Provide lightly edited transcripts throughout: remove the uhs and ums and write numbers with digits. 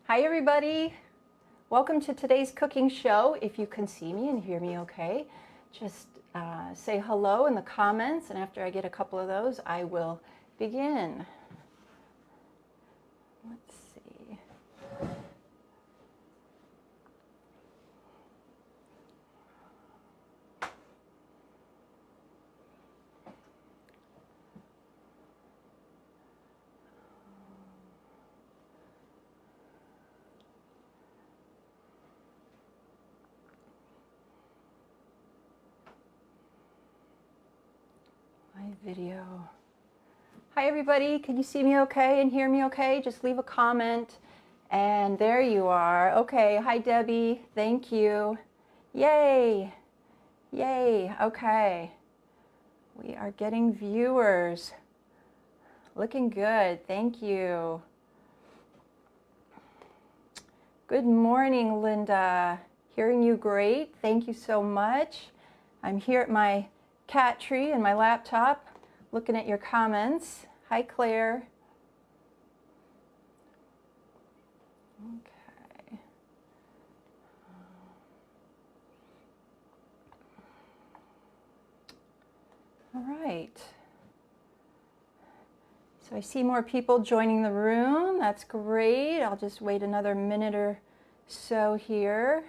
Hi everybody, welcome to today's cooking show. If you can see me and hear me okay, just say hello in the comments, and after I get a couple of those, I will begin. Let's see. Video. Hi everybody, can you see me okay and hear me okay? Just leave a comment. And there you are. Okay, hi Debbie, thank you. Yay, yay, okay. We are getting viewers. Looking good, thank you. Good morning, Linda. Hearing you great, thank you so much. I'm here at my cat tree and my laptop looking at your comments. Hi Claire. Okay. All right. So I see more people joining the room. That's great. I'll just wait another minute or so here.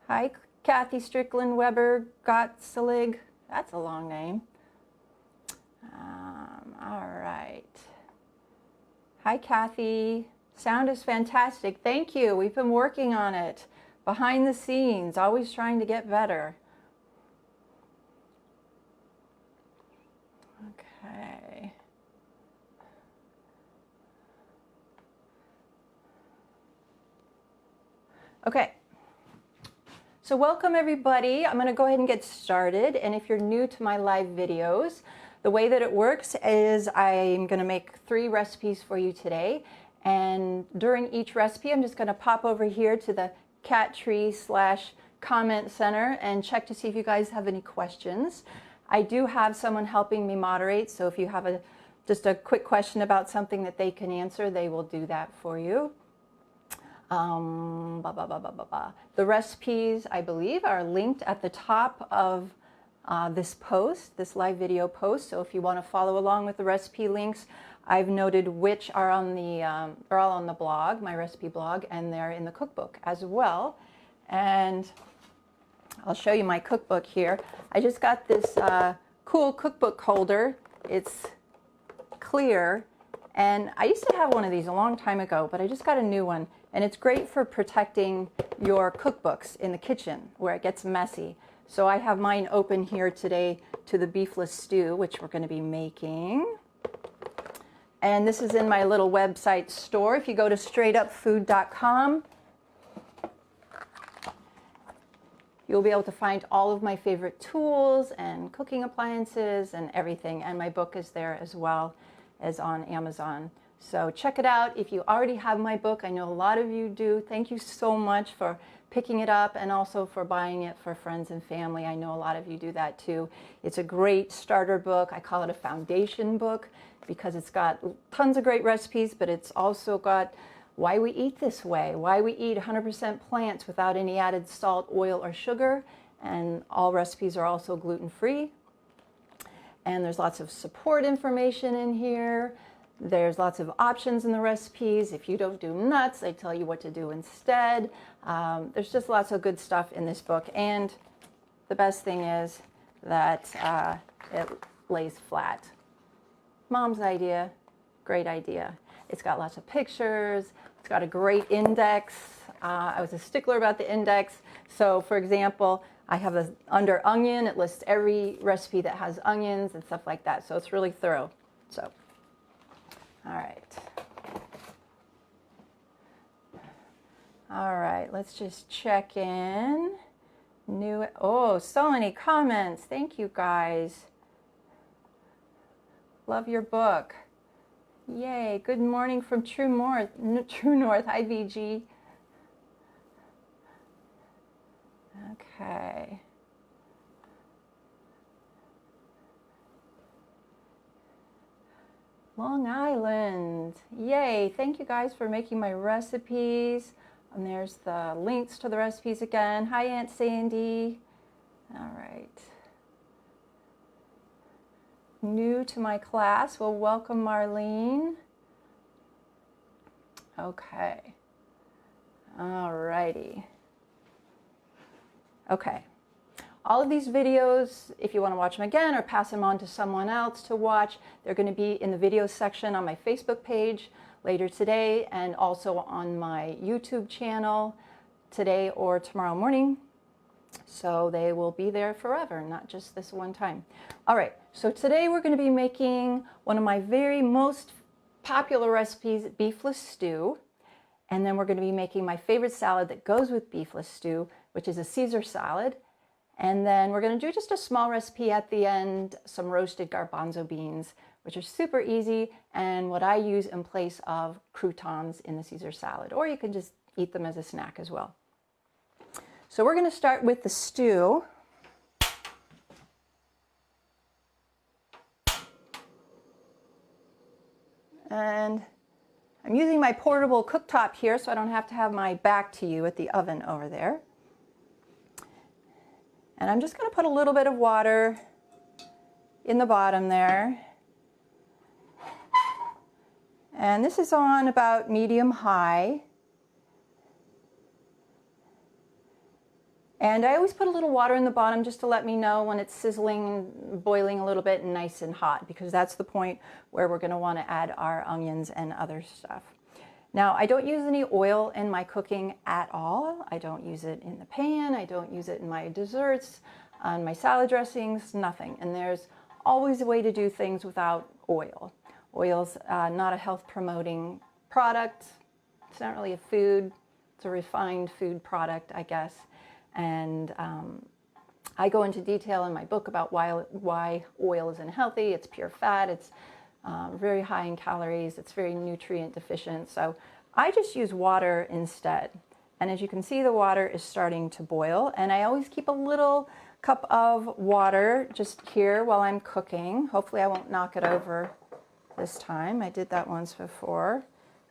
Hi Kathy Strickland Weber Gottselig. That's a long name. All right. Hi, Kathy. Sound is fantastic. Thank you. We've been working on it behind the scenes, always trying to get better. Okay. Okay. So welcome everybody. I'm going to go ahead and get started. And if you're new to my live videos, the way that it works is I'm going to make 3 recipes for you today. And during each recipe, I'm just going to pop over here to the cat tree / comment center and check to see if you guys have any questions. I do have someone helping me moderate, so if you have just a quick question about something that they can answer, they will do that for you. The recipes, I believe, are linked at the top of this post, this live video post. So if you want to follow along with the recipe links, I've noted which are on the are all on the blog, my recipe blog, and they're in the cookbook as well. And I'll show you my cookbook here. I just got this cool cookbook holder. It's clear, and I used to have one of these a long time ago, but I just got a new one. And it's great for protecting your cookbooks in the kitchen where it gets messy. So I have mine open here today to the Beefless Stew, which we're going to be making. And this is in my little website store. If you go to straightupfood.com, you'll be able to find all of my favorite tools and cooking appliances and everything. And my book is there as well as on Amazon. So check it out. If you already have my book, I know a lot of you do. Thank you so much for picking it up and also for buying it for friends and family. I know a lot of you do that too. It's a great starter book. I call it a foundation book because it's got tons of great recipes, but it's also got why we eat this way, why we eat 100% plants without any added salt, oil, or sugar. And all recipes are also gluten-free. And there's lots of support information in here. There's lots of options in the recipes. If you don't do nuts, they tell you what to do instead. There's just lots of good stuff in this book. And the best thing is that it lays flat. Mom's idea, great idea. It's got lots of pictures. It's got a great index. I was a stickler about the index. So for example, I have under onion, it lists every recipe that has onions and stuff like that. So it's really thorough. So. All right, let's just check in. Oh, so many comments. Thank you guys. Love your book. Yay, good morning from True North. Hi, VG. Okay. Long Island. Yay, thank you guys for making my recipes. And there's the links to the recipes again. Hi, Aunt Sandy. All right. New to my class, well, welcome Marlene. Okay. All righty. Okay. All of these videos, if you want to watch them again or pass them on to someone else to watch, they're going to be in the video section on my Facebook page later today and also on my YouTube channel today or tomorrow morning. So they will be there forever, not just this one time. All right, so today we're going to be making one of my very most popular recipes, beefless stew. And then we're going to be making my favorite salad that goes with beefless stew, which is a Caesar salad. And then we're going to do just a small recipe at the end, some roasted garbanzo beans, which are super easy and what I use in place of croutons in the Caesar salad. Or you can just eat them as a snack as well. So we're going to start with the stew. And I'm using my portable cooktop here so I don't have to have my back to you at the oven over there. And I'm just going to put a little bit of water in the bottom there. And this is on about medium-high. And I always put a little water in the bottom just to let me know when it's sizzling, boiling a little bit and nice and hot, because that's the point where we're going to want to add our onions and other stuff. Now, I don't use any oil in my cooking at all. I don't use it in the pan. I don't use it in my desserts, on my salad dressings, nothing. And there's always a way to do things without oil. Oil's not a health promoting product. It's not really a food. It's a refined food product, I guess. And I go into detail in my book about why oil isn't healthy. It's pure fat. It's very high in calories. It's very nutrient deficient. So I just use water instead. And as you can see, the water is starting to boil. And I always keep a little cup of water just here while I'm cooking. Hopefully I won't knock it over this time. I did that once before.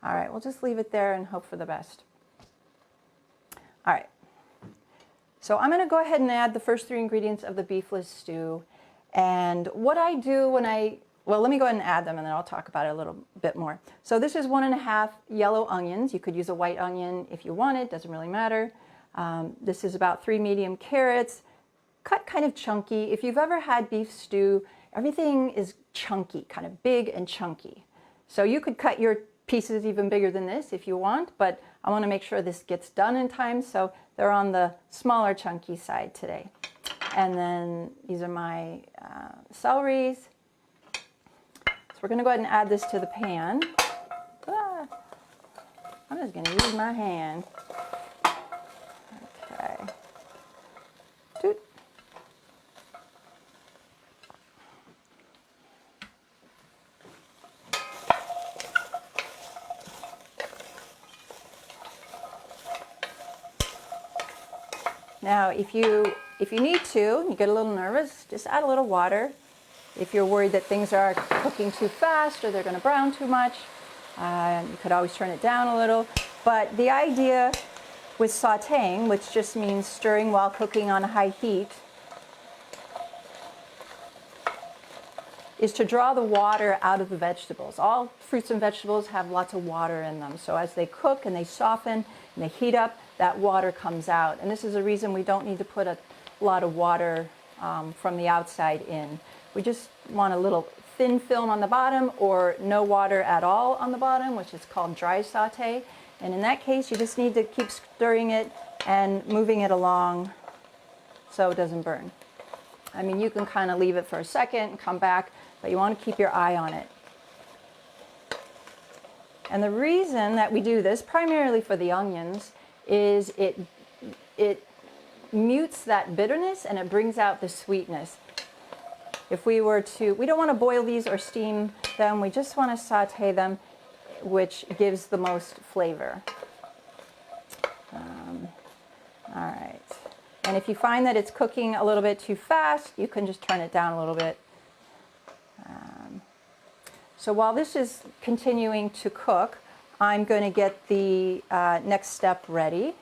All right, we'll just leave it there and hope for the best. All right. So I'm going to go ahead and add the first 3 ingredients of the beefless stew. And what I do when well, let me go ahead and add them and then I'll talk about it a little bit more. So this is 1½ yellow onions. You could use a white onion if you wanted, doesn't really matter. This is about 3 medium carrots, cut kind of chunky. If you've ever had beef stew, everything is chunky, kind of big and chunky. So you could cut your pieces even bigger than this if you want, but I want to make sure this gets done in time, so they're on the smaller chunky side today. And then these are my celeries. So we're going to go ahead and add this to the pan. I'm just going to use my hand. Okay. Toot. Now, if you need to, you get a little nervous, just add a little water. If you're worried that things are cooking too fast or they're going to brown too much, you could always turn it down a little. But the idea with sautéing, which just means stirring while cooking on high heat, is to draw the water out of the vegetables. All fruits and vegetables have lots of water in them. So as they cook and they soften and they heat up, that water comes out. And this is a reason we don't need to put a lot of water from the outside in. We just want a little thin film on the bottom or no water at all on the bottom, which is called dry sauté. And in that case, you just need to keep stirring it and moving it along so it doesn't burn. I mean, you can kind of leave it for a second and come back, but you want to keep your eye on it. And the reason that we do this, primarily for the onions, is it mutes that bitterness and it brings out the sweetness. If we were to, we don't want to boil these or steam them, we just want to saute them, which gives the most flavor. All right. And if you find that it's cooking a little bit too fast, you can just turn it down a little bit. So while this is continuing to cook, I'm going to get the next step ready.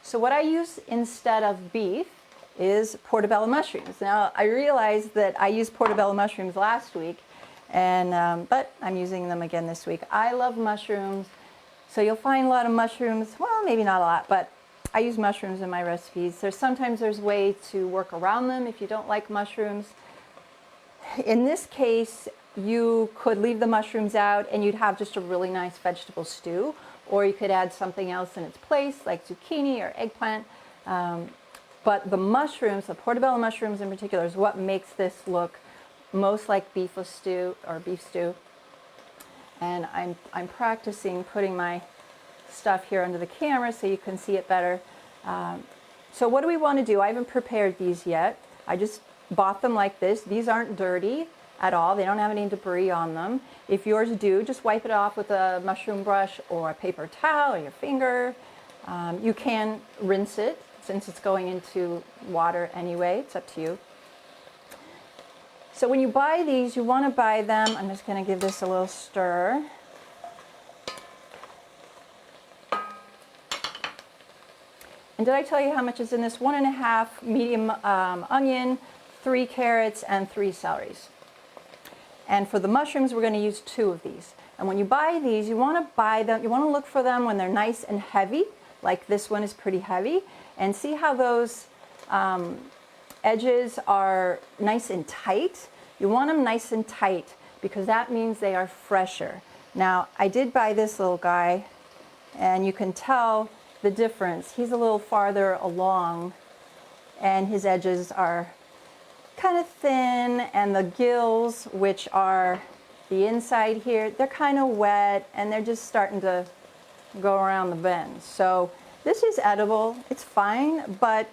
So what I use instead of beef is portabella mushrooms. Now I realized that I used portabella mushrooms last week, and but I'm using them again this week. I love mushrooms, so you'll find a lot of mushrooms. Well, maybe not a lot, but I use mushrooms in my recipes. Sometimes there's a way to work around them if you don't like mushrooms. In this case, you could leave the mushrooms out and you'd have just a really nice vegetable stew, or you could add something else in its place like zucchini or eggplant. But the mushrooms, the portabella mushrooms in particular, is what makes this look most like beefless stew or beef stew. And I'm practicing putting my stuff here under the camera so you can see it better. So what do we want to do? I haven't prepared these yet. I just bought them like this. These aren't dirty at all. They don't have any debris on them. If yours do, just wipe it off with a mushroom brush or a paper towel or your finger. You can rinse it since it's going into water anyway. It's up to you. So when you buy these, you want to buy them. I'm just going to give this a little stir. And did I tell you how much is in this? 1.5 medium onion, 3 carrots, and 3 celeries. And for the mushrooms, we're going to use 2 of these. And when you buy these, you want to buy them, you want to look for them when they're nice and heavy, like this one is pretty heavy, and see how those edges are nice and tight. You want them nice and tight because that means they are fresher. Now, I did buy this little guy, and you can tell the difference. He's a little farther along, and his edges are kind of thin, and the gills, which are the inside here, they're kind of wet, and they're just starting to go around the bend. So this is edible. It's fine, but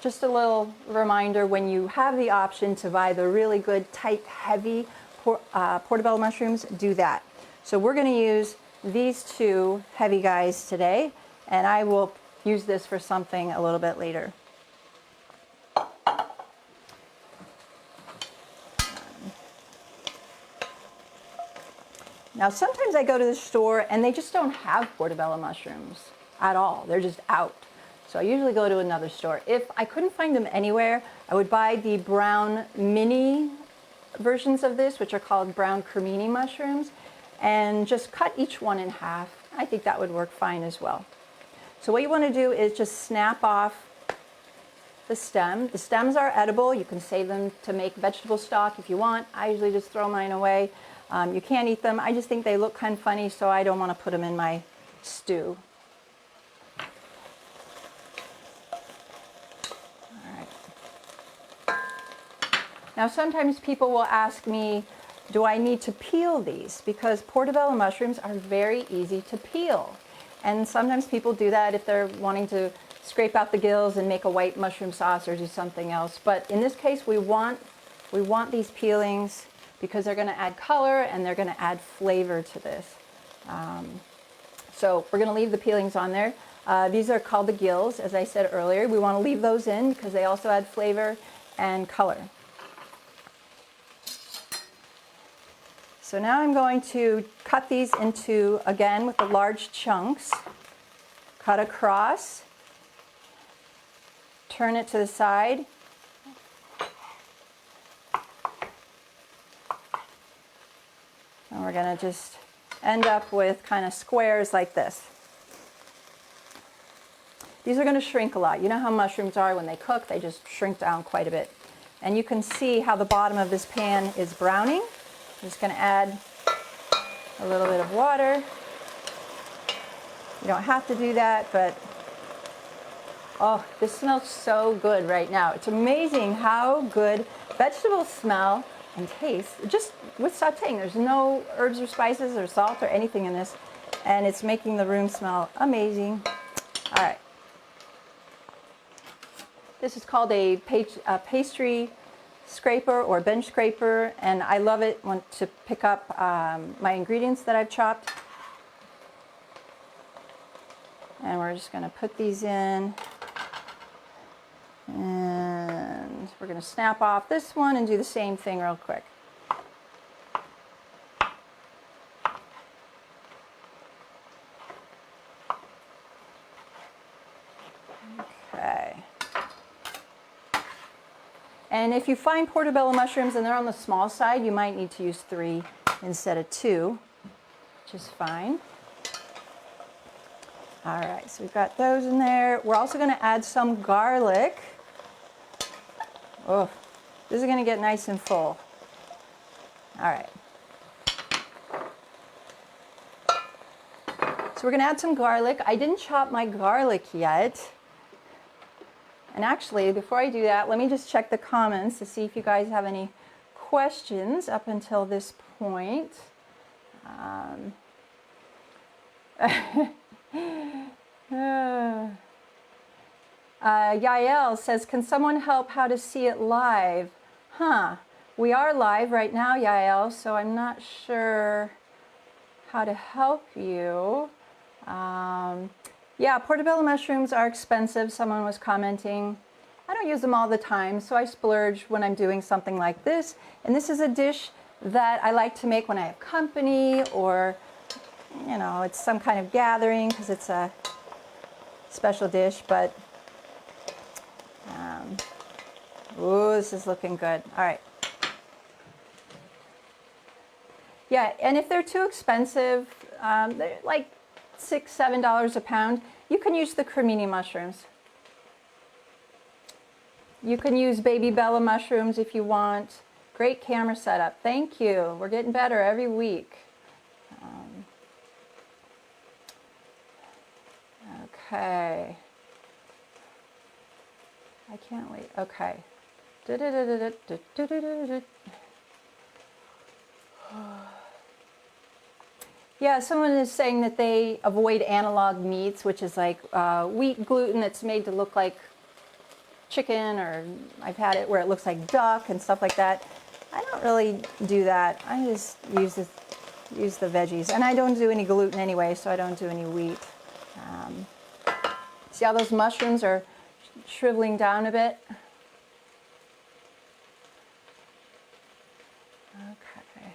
just a little reminder, when you have the option to buy the really good, tight, heavy portabella mushrooms, do that. So we're going to use these 2 heavy guys today, and I will use this for something a little bit later. Now sometimes I go to the store and they just don't have portabella mushrooms at all. They're just out. So I usually go to another store. If I couldn't find them anywhere, I would buy the brown mini versions of this, which are called brown cremini mushrooms, and just cut each one in half. I think that would work fine as well. So what you want to do is just snap off the stem. The stems are edible. You can save them to make vegetable stock if you want. I usually just throw mine away. You can't eat them. I just think they look kind of funny, so I don't want to put them in my stew. All right. Now sometimes people will ask me, do I need to peel these? Because portabella mushrooms are very easy to peel. And sometimes people do that if they're wanting to scrape out the gills and make a white mushroom sauce or do something else. But in this case, we want these peelings because they're going to add color and they're going to add flavor to this. So we're going to leave the peelings on there. These are called the gills, as I said earlier. We want to leave those in because they also add flavor and color. So now I'm going to cut these into, again, with the large chunks. Cut across, turn it to the side. And we're going to just end up with kind of squares like this. These are going to shrink a lot. You know how mushrooms are when they cook, they just shrink down quite a bit. And you can see how the bottom of this pan is browning. I'm just going to add a little bit of water. You don't have to do that, but oh, this smells so good right now. It's amazing how good vegetables smell and taste just with sauteing. There's no herbs or spices or salt or anything in this, and it's making the room smell amazing. All right. This is called a pastry scraper or bench scraper, and I love it to pick up my ingredients that I've chopped. And we're just going to put these in, and we're going to snap off this one and do the same thing real quick. And if you find portabella mushrooms and they're on the small side, you might need to use 3 instead of 2, which is fine. All right, so we've got those in there. We're also going to add some garlic. Oh, this is going to get nice and full. All right. So we're going to add some garlic. I didn't chop my garlic yet. And actually, before I do that, let me just check the comments to see if you guys have any questions up until this point. Yael says, can someone help how to see it live? We are live right now, Yael, so I'm not sure how to help you. Yeah, portabella mushrooms are expensive. Someone was commenting. I don't use them all the time, so I splurge when I'm doing something like this. And this is a dish that I like to make when I have company, or, you know, it's some kind of gathering because it's a special dish. But, ooh, this is looking good. All right. Yeah, and if they're too expensive, they're like $6, $7 a pound, you can use the cremini mushrooms. You can use baby bella mushrooms if you want. Great camera setup. Thank you. We're getting better every week. Okay. I can't wait. Okay. Yeah, someone is saying that they avoid analog meats, which is like wheat gluten that's made to look like chicken, or I've had it where it looks like duck and stuff like that. I don't really do that. I just use the veggies, and I don't do any gluten anyway, so I don't do any wheat. See how those mushrooms are shriveling down a bit? Okay.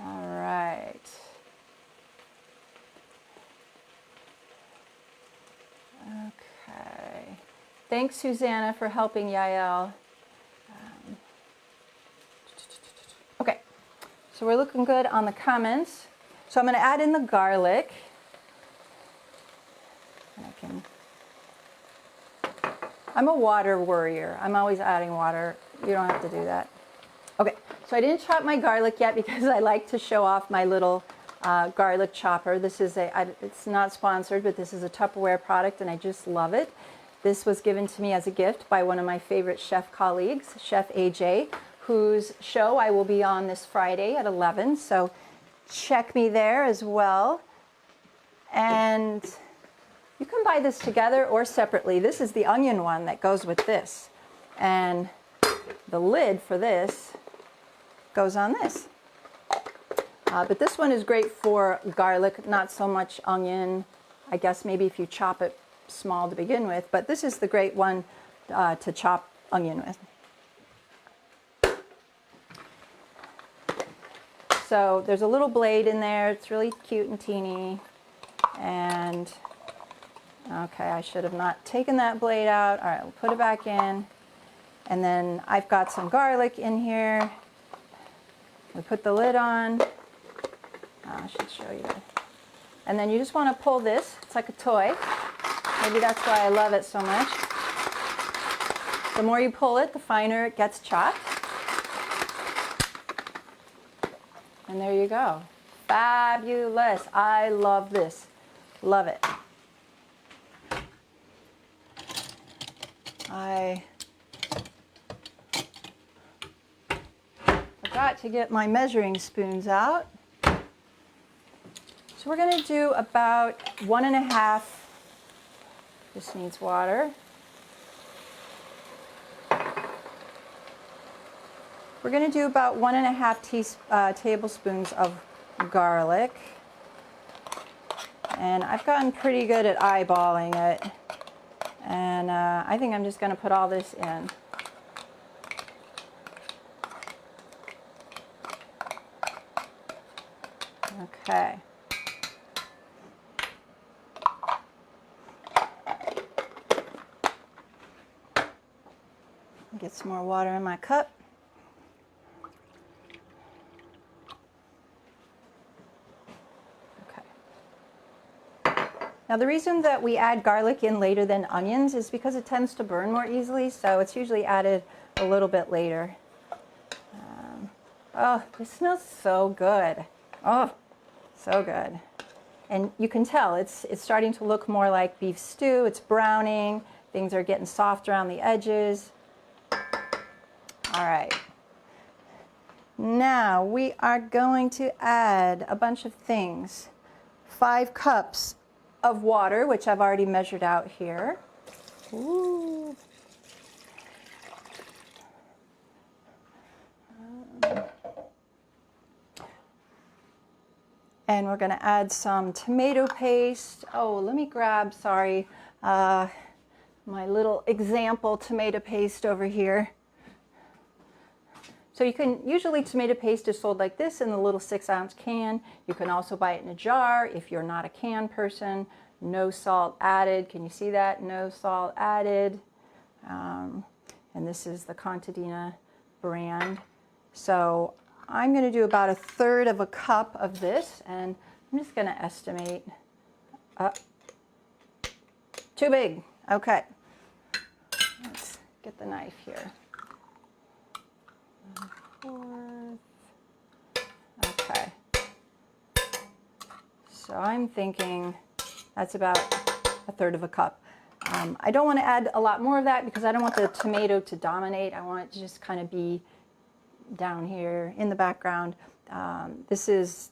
All right. Okay. Thanks, Susanna, for helping Yael. Okay. So we're looking good on the comments. So I'm going to add in the garlic. And I'm a water warrior. I'm always adding water. You don't have to do that. Okay, so I didn't chop my garlic yet because I like to show off my little garlic chopper. This is it's not sponsored, but this is a Tupperware product and I just love it. This was given to me as a gift by one of my favorite chef colleagues, Chef AJ, whose show I will be on this Friday at 11. So check me there as well. And you can buy this together or separately. This is the onion one that goes with this. And the lid for this goes on this. But this one is great for garlic, not so much onion. I guess maybe if you chop it small to begin with, but this is the great one to chop onion with. So there's a little blade in there. It's really cute and teeny. And okay, I should have not taken that blade out. All right, we'll put it back in. And then I've got some garlic in here. We put the lid on. I should show you. And then you just want to pull this. It's like a toy. Maybe that's why I love it so much. The more you pull it, the finer it gets chopped. And there you go. Fabulous. I love this. Love it. I forgot to get my measuring spoons out. So we're going to do about 1.5. This needs water. We're going to do about 1.5 tablespoons of garlic. And I've gotten pretty good at eyeballing it. And I think I'm just going to put all this in. Okay. Get some more water in my cup. Okay. Now the reason that we add garlic in later than onions is because it tends to burn more easily, so it's usually added a little bit later. Oh, this smells so good. Oh, so good. And you can tell it's starting to look more like beef stew. It's browning. Things are getting soft around the edges. All right. Now we are going to add a bunch of things. 5 cups of water, which I've already measured out here. Ooh. And we're going to add some tomato paste. Oh, let me grab, sorry, my little example tomato paste over here. So you can, usually tomato paste is sold like this in the little 6-ounce can. You can also buy it in a jar if you're not a can person. No salt added. Can you see that? No salt added. And this is the Contadina brand. So I'm going to do about 1/3 cup of this, and I'm just going to estimate. Too big. Okay. Let's get the knife here. 1/4. Okay. So I'm thinking that's about 1/3 cup. I don't want to add a lot more of that because I don't want the tomato to dominate. I want it to just kind of be down here in the background. This is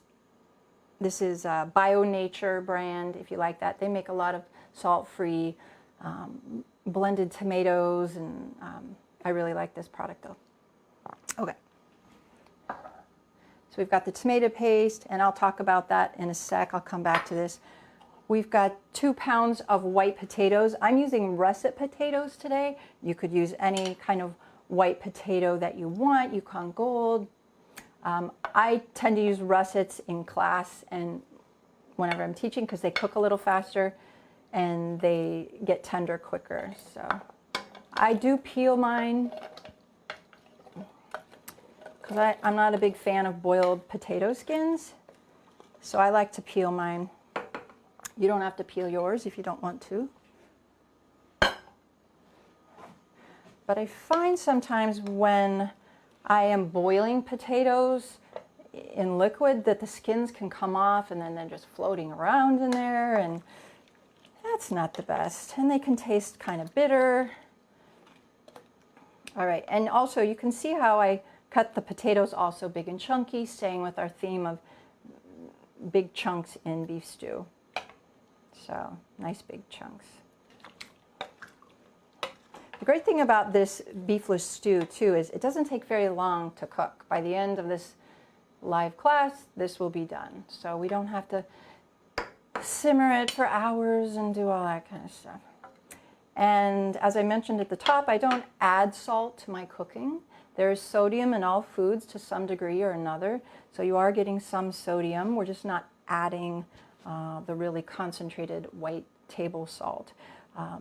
Bio Nature brand, if you like that. They make a lot of salt-free blended tomatoes, and I really like this product though. Okay. So we've got the tomato paste, and I'll talk about that in a sec. I'll come back to this. We've got 2 pounds of white potatoes. I'm using russet potatoes today. You could use any kind of white potato that you want, Yukon Gold. I tend to use russets in class and whenever I'm teaching because they cook a little faster and they get tender quicker. So I do peel mine because I'm not a big fan of boiled potato skins. So I like to peel mine. You don't have to peel yours if you don't want to. But I find sometimes when I am boiling potatoes in liquid that the skins can come off and then they're just floating around in there, and that's not the best. And they can taste kind of bitter. All right, and also you can see how I cut the potatoes also big and chunky, staying with our theme of big chunks in beef stew. So nice big chunks. The great thing about this beefless stew too is it doesn't take very long to cook. By the end of this live class, this will be done. So we don't have to simmer it for hours and do all that kind of stuff. And as I mentioned at the top, I don't add salt to my cooking. There is sodium in all foods to some degree or another. So you are getting some sodium. We're just not adding the really concentrated white table salt.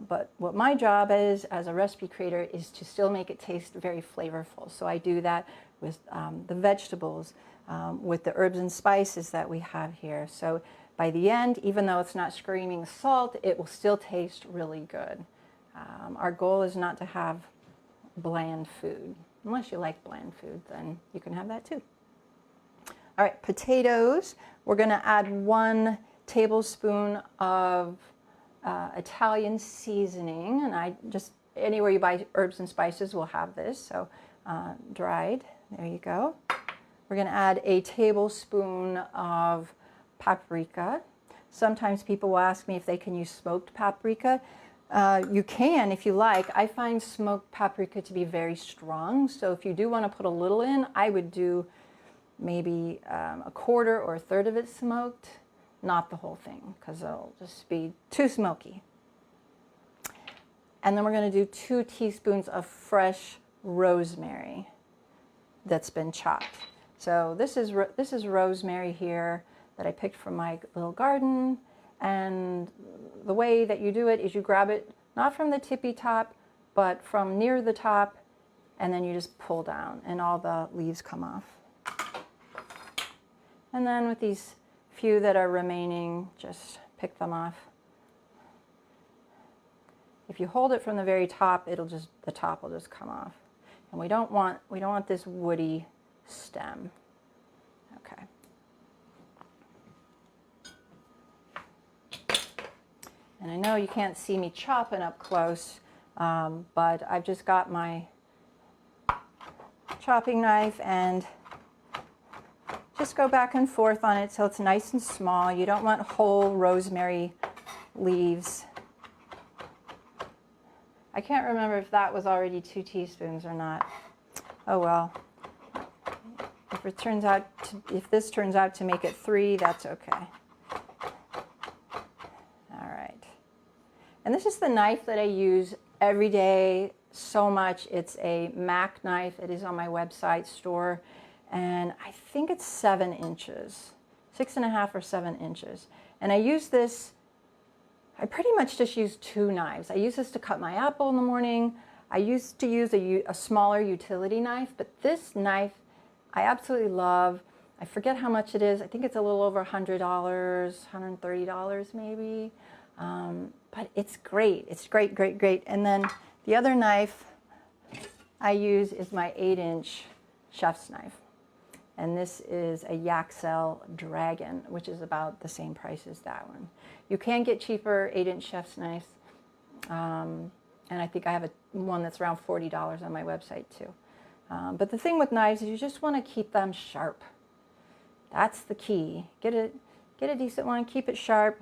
But what my job is as a recipe creator is to still make it taste very flavorful. So I do that with the vegetables, with the herbs and spices that we have here. So by the end, even though it's not screaming salt, it will still taste really good. Our goal is not to have bland food. Unless you like bland food, then you can have that too. All right, potatoes. We're going to add 1 tablespoon of Italian seasoning, and I just, anywhere you buy herbs and spices will have this, so dried, there you go. We're going to add a tablespoon of paprika. Sometimes people will ask me if they can use smoked paprika. You can if you like. I find smoked paprika to be very strong, so if you do want to put a little in, I would do maybe 1/4 or 1/3 of it smoked. Not the whole thing, because it'll just be too smoky. And then we're going to do 2 teaspoons of fresh rosemary that's been chopped. So this is rosemary here that I picked from my little garden. And the way that you do it is you grab it not from the tippy top, but from near the top, and then you just pull down and all the leaves come off. And then with these few that are remaining, just pick them off. If you hold it from the very top, the top will just come off. And we don't want this woody stem. Okay. And I know you can't see me chopping up close, but I've just got my chopping knife and just go back and forth on it till it's nice and small. You don't want whole rosemary leaves. I can't remember if that was already 2 teaspoons or not. Oh well. If this turns out to make it 3, that's okay. All right. And this is the knife that I use every day so much. It's a Mac knife. It is on my website store. And I think it's 7 inches, 6.5 or 7 inches. And I use this, I pretty much just use 2 knives. I use this to cut my apple in the morning. I used to use a smaller utility knife, but this knife I absolutely love. I forget how much it is. I think it's a little over $100, $130 maybe. But it's great. It's great, great, great. And then the other knife I use is my 8-inch chef's knife. And this is a Yaxel Dragon, which is about the same price as that one. You can get cheaper 8-inch chef's knives. And I think I have one that's around $40 on my website too. But the thing with knives is you just want to keep them sharp. That's the key. Get a decent one, keep it sharp,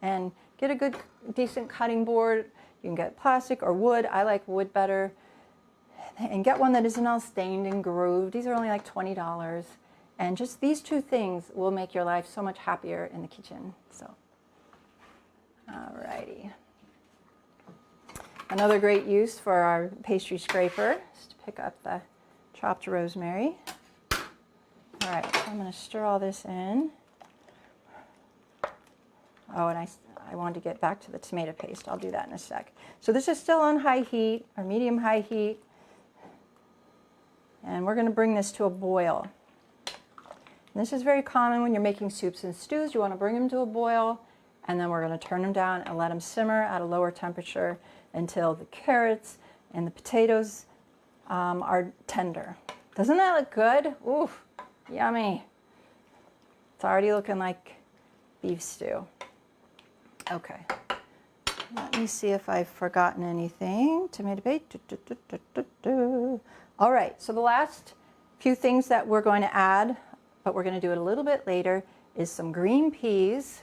and get a good, decent cutting board. You can get plastic or wood. I like wood better. And get one that isn't all stained and grooved. These are only like $20. And just these 2 things will make your life so much happier in the kitchen. So, alrighty. Another great use for our pastry scraper is to pick up the chopped rosemary. All right, so I'm going to stir all this in. Oh, and I wanted to get back to the tomato paste. I'll do that in a sec. So this is still on high heat, or medium-high heat. And we're going to bring this to a boil. And this is very common when you're making soups and stews. You want to bring them to a boil, and then we're going to turn them down and let them simmer at a lower temperature until the carrots and the potatoes are tender. Doesn't that look good? Ooh, yummy. It's already looking like beef stew. Okay. Let me see if I've forgotten anything. Tomato paste. All right, so the last few things that we're going to add, but we're going to do it a little bit later, is some green peas.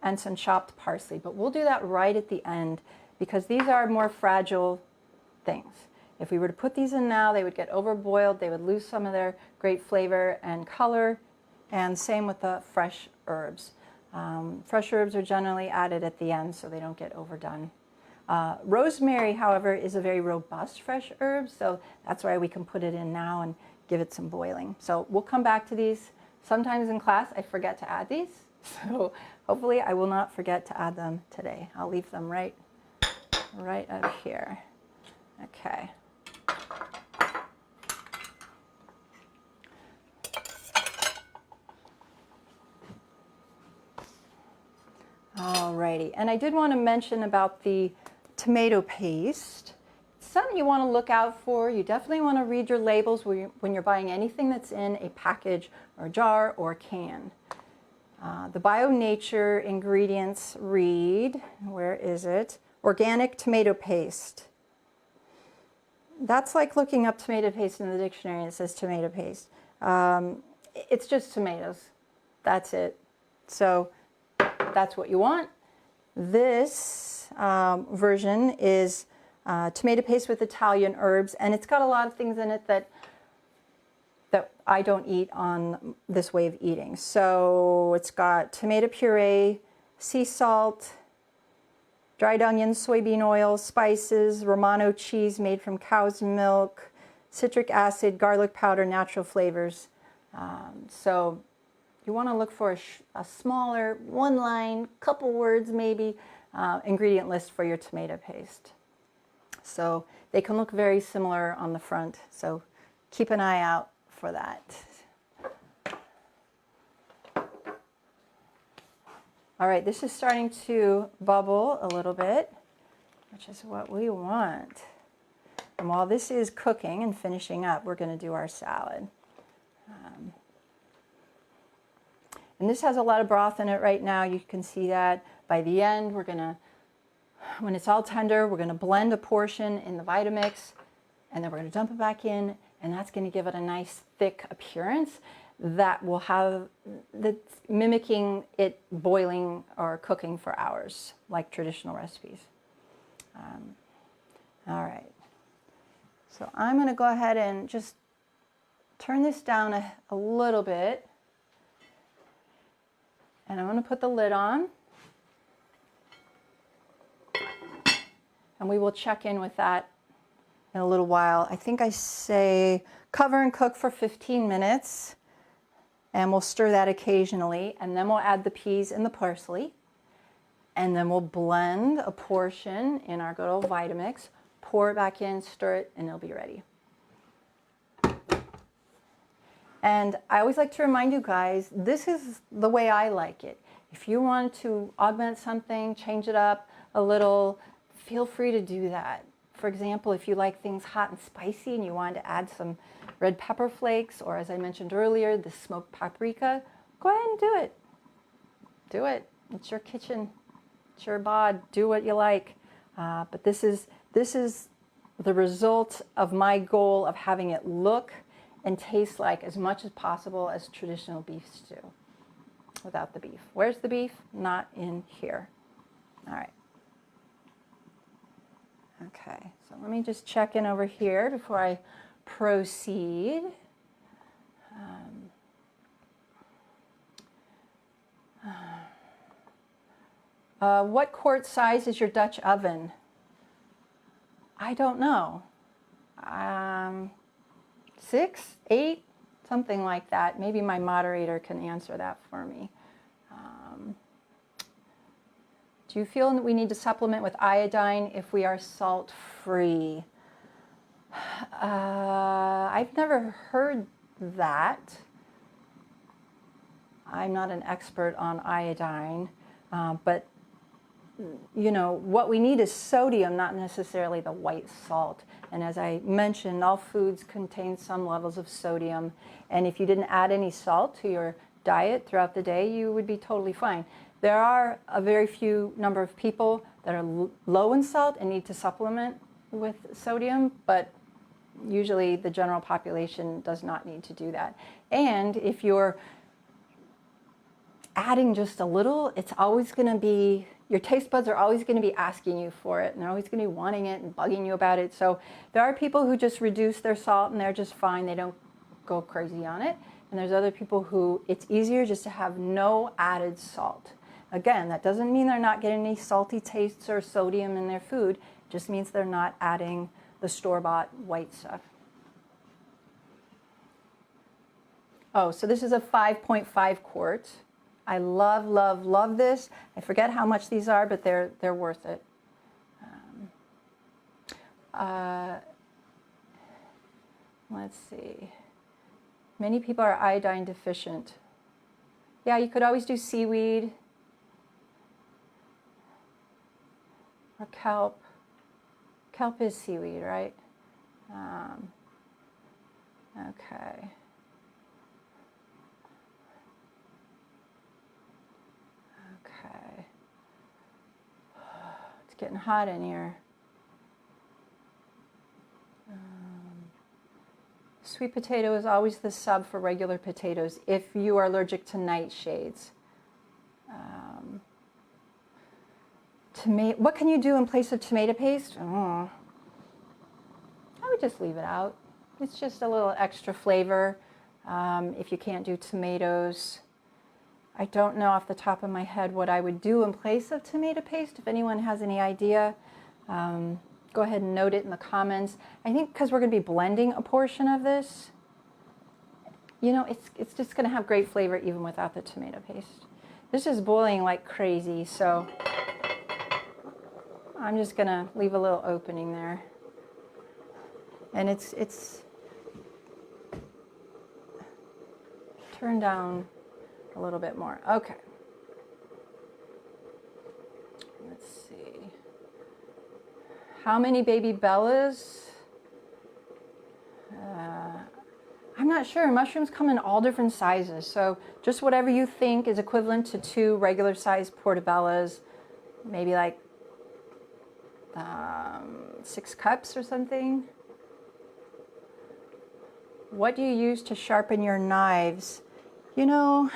And some chopped parsley, but we'll do that right at the end because these are more fragile things. If we were to put these in now, they would get overboiled, they would lose some of their great flavor and color, and same with the fresh herbs. Fresh herbs are generally added at the end so they don't get overdone. Rosemary, however, is a very robust fresh herb, so that's why we can put it in now and give it some boiling. So we'll come back to these. Sometimes in class I forget to add these, so hopefully I will not forget to add them today. I'll leave them right up here. Okay. Alrighty, and I did want to mention about the tomato paste. Something you want to look out for. You definitely want to read your labels when you're buying anything that's in a package or a jar or a can. The Bio Nature ingredients read, where is it? Organic tomato paste. That's like looking up tomato paste in the dictionary and it says tomato paste. It's just tomatoes. That's it. So that's what you want. This version is tomato paste with Italian herbs, and it's got a lot of things in it that I don't eat on this way of eating. So it's got tomato puree, sea salt, dried onions, soybean oil, spices, Romano cheese made from cow's milk, citric acid, garlic powder, natural flavors. So you want to look for a smaller, one line, couple words maybe, ingredient list for your tomato paste. So they can look very similar on the front. So keep an eye out for that. All right, this is starting to bubble a little bit, which is what we want. And while this is cooking and finishing up, we're going to do our salad. And this has a lot of broth in it right now. You can see that. By the end, we're going to, when it's all tender, we're going to blend a portion in the Vitamix, and then we're going to dump it back in, and that's going to give it a nice thick appearance that will have, that's mimicking it boiling or cooking for hours, like traditional recipes. All right. So I'm going to go ahead and just turn this down a little bit. And I'm going to put the lid on. And we will check in with that in a little while. I think I say cover and cook for 15 minutes. And we'll stir that occasionally. And then we'll add the peas and the parsley. And then we'll blend a portion in our good old Vitamix. Pour it back in, stir it, and it'll be ready. And I always like to remind you guys, this is the way I like it. If you want to augment something, change it up a little, feel free to do that. For example, if you like things hot and spicy and you want to add some red pepper flakes, or as I mentioned earlier, the smoked paprika, go ahead and do it. Do it. It's your kitchen. It's your bod. Do what you like. But this is the result of my goal of having it look and taste like as much as possible as traditional beef stew without the beef. Where's the beef? Not in here. All right. Okay, so let me just check in over here before I proceed. What quart size is your Dutch oven? I don't know. 6, 8, something like that. Maybe my moderator can answer that for me. Do you feel that we need to supplement with iodine if we are salt-free? I've never heard that. I'm not an expert on iodine, but you know, what we need is sodium, not necessarily the white salt. And as I mentioned, all foods contain some levels of sodium. And if you didn't add any salt to your diet throughout the day, you would be totally fine. There are a very few number of people that are low in salt and need to supplement with sodium, but usually the general population does not need to do that. And if you're adding just a little, it's always going to be, your taste buds are always going to be asking you for it, and they're always going to be wanting it and bugging you about it. So there are people who just reduce their salt and they're just fine. They don't go crazy on it. And there's other people who it's easier just to have no added salt. Again, that doesn't mean they're not getting any salty tastes or sodium in their food. It just means they're not adding the store-bought white stuff. Oh, so this is a 5.5 quart. I love, love, love this. I forget how much these are, but they're worth it. Let's see. Many people are iodine deficient. Yeah, you could always do seaweed or kelp. Kelp is seaweed, right? Okay. Okay. It's getting hot in here. Sweet potato is always the sub for regular potatoes if you are allergic to nightshades. What can you do in place of tomato paste? I would just leave it out. It's just a little extra flavor if you can't do tomatoes. I don't know off the top of my head what I would do in place of tomato paste. If anyone has any idea, go ahead and note it in the comments. I think because we're going to be blending a portion of this, you know, it's just going to have great flavor even without the tomato paste. This is boiling like crazy, so I'm just going to leave a little opening there. And it's turned down a little bit more. Okay. Let's see. How many baby bellas? I'm not sure. Mushrooms come in all different sizes. So just whatever you think is equivalent to 2 regular sized portabellas, maybe like 6 cups or something. What do you use to sharpen your knives? You know,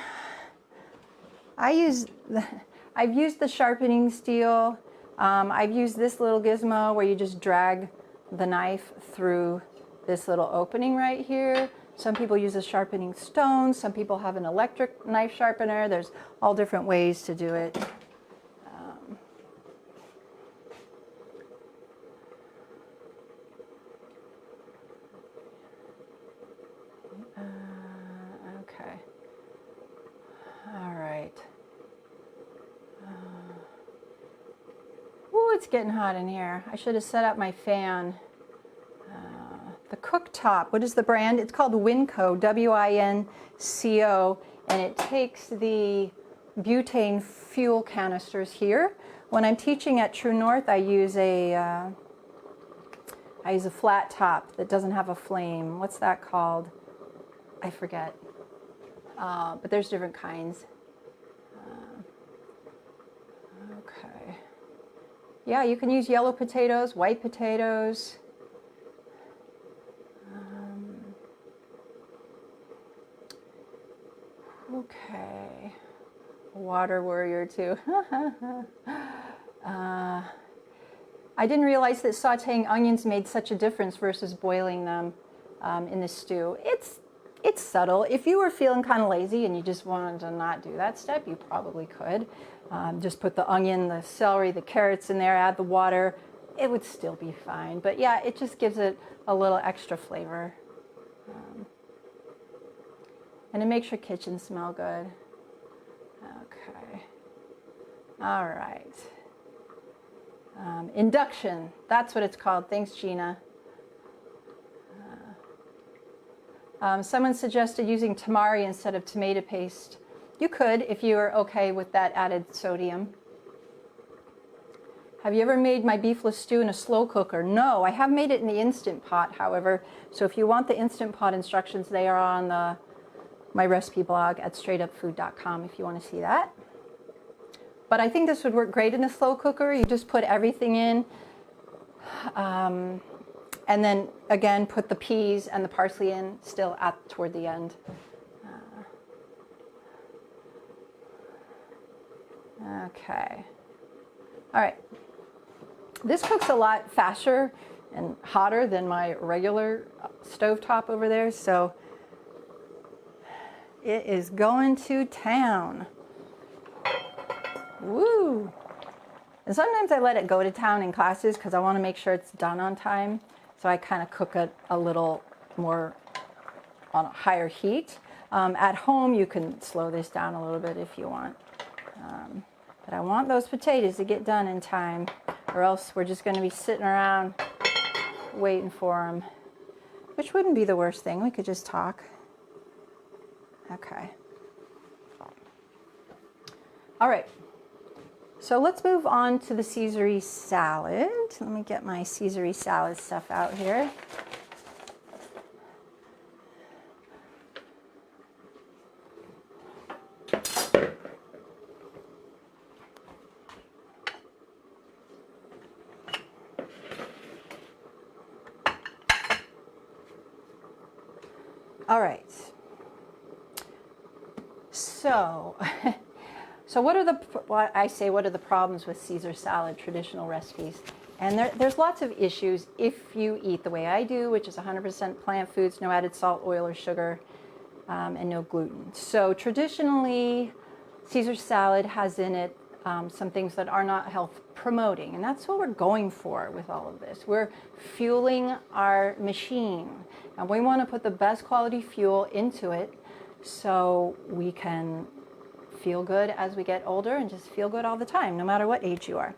I've used the sharpening steel. I've used this little gizmo where you just drag the knife through this little opening right here. Some people use a sharpening stone. Some people have an electric knife sharpener. There's all different ways to do it. Okay. All right. Ooh, it's getting hot in here. I should have set up my fan. The cooktop, what is the brand? It's called Winco, W-I-N-C-O, and it takes the butane fuel canisters here. When I'm teaching at True North, I use a flat top that doesn't have a flame. What's that called? I forget. But there's different kinds. Okay. Yeah, you can use yellow potatoes, white potatoes. Okay, water warrior too. I didn't realize that sauteing onions made such a difference versus boiling them in the stew. It's subtle. If you were feeling kind of lazy and you just wanted to not do that step, you probably could. Just put the onion, the celery, the carrots in there, add the water. It would still be fine. But yeah, it just gives it a little extra flavor. And it makes your kitchen smell good. Okay. All right. Induction. That's what it's called. Thanks, Gina. Someone suggested using tamari instead of tomato paste. You could if you are okay with that added sodium. Have you ever made my beefless stew in a slow cooker? No, I have made it in the Instant Pot, however. So if you want the Instant Pot instructions, they are on my recipe blog at straightupfood.com if you want to see that. But I think this would work great in a slow cooker. You just put everything in, and then again put the peas and the parsley in still toward the end. Okay. All right. This cooks a lot faster and hotter than my regular stovetop over there, so it is going to town. Woo! And sometimes I let it go to town in classes because I want to make sure it's done on time. So I kind of cook it a little more on a higher heat. At home, you can slow this down a little bit if you want. But I want those potatoes to get done in time, or else we're just going to be sitting around waiting for them, which wouldn't be the worst thing. We could just talk. Okay. All right. So let's move on to the Caesar salad. Let me get my Caesar salad stuff out here. All right. So what are the problems with Caesar salad traditional recipes? And there's lots of issues if you eat the way I do, which is 100% plant foods, no added salt, oil, or sugar, and no gluten. So traditionally, Caesar salad has in it some things that are not health promoting, and that's what we're going for with all of this. We're fueling our machine, and we want to put the best quality fuel into it so we can feel good as we get older and just feel good all the time, no matter what age you are.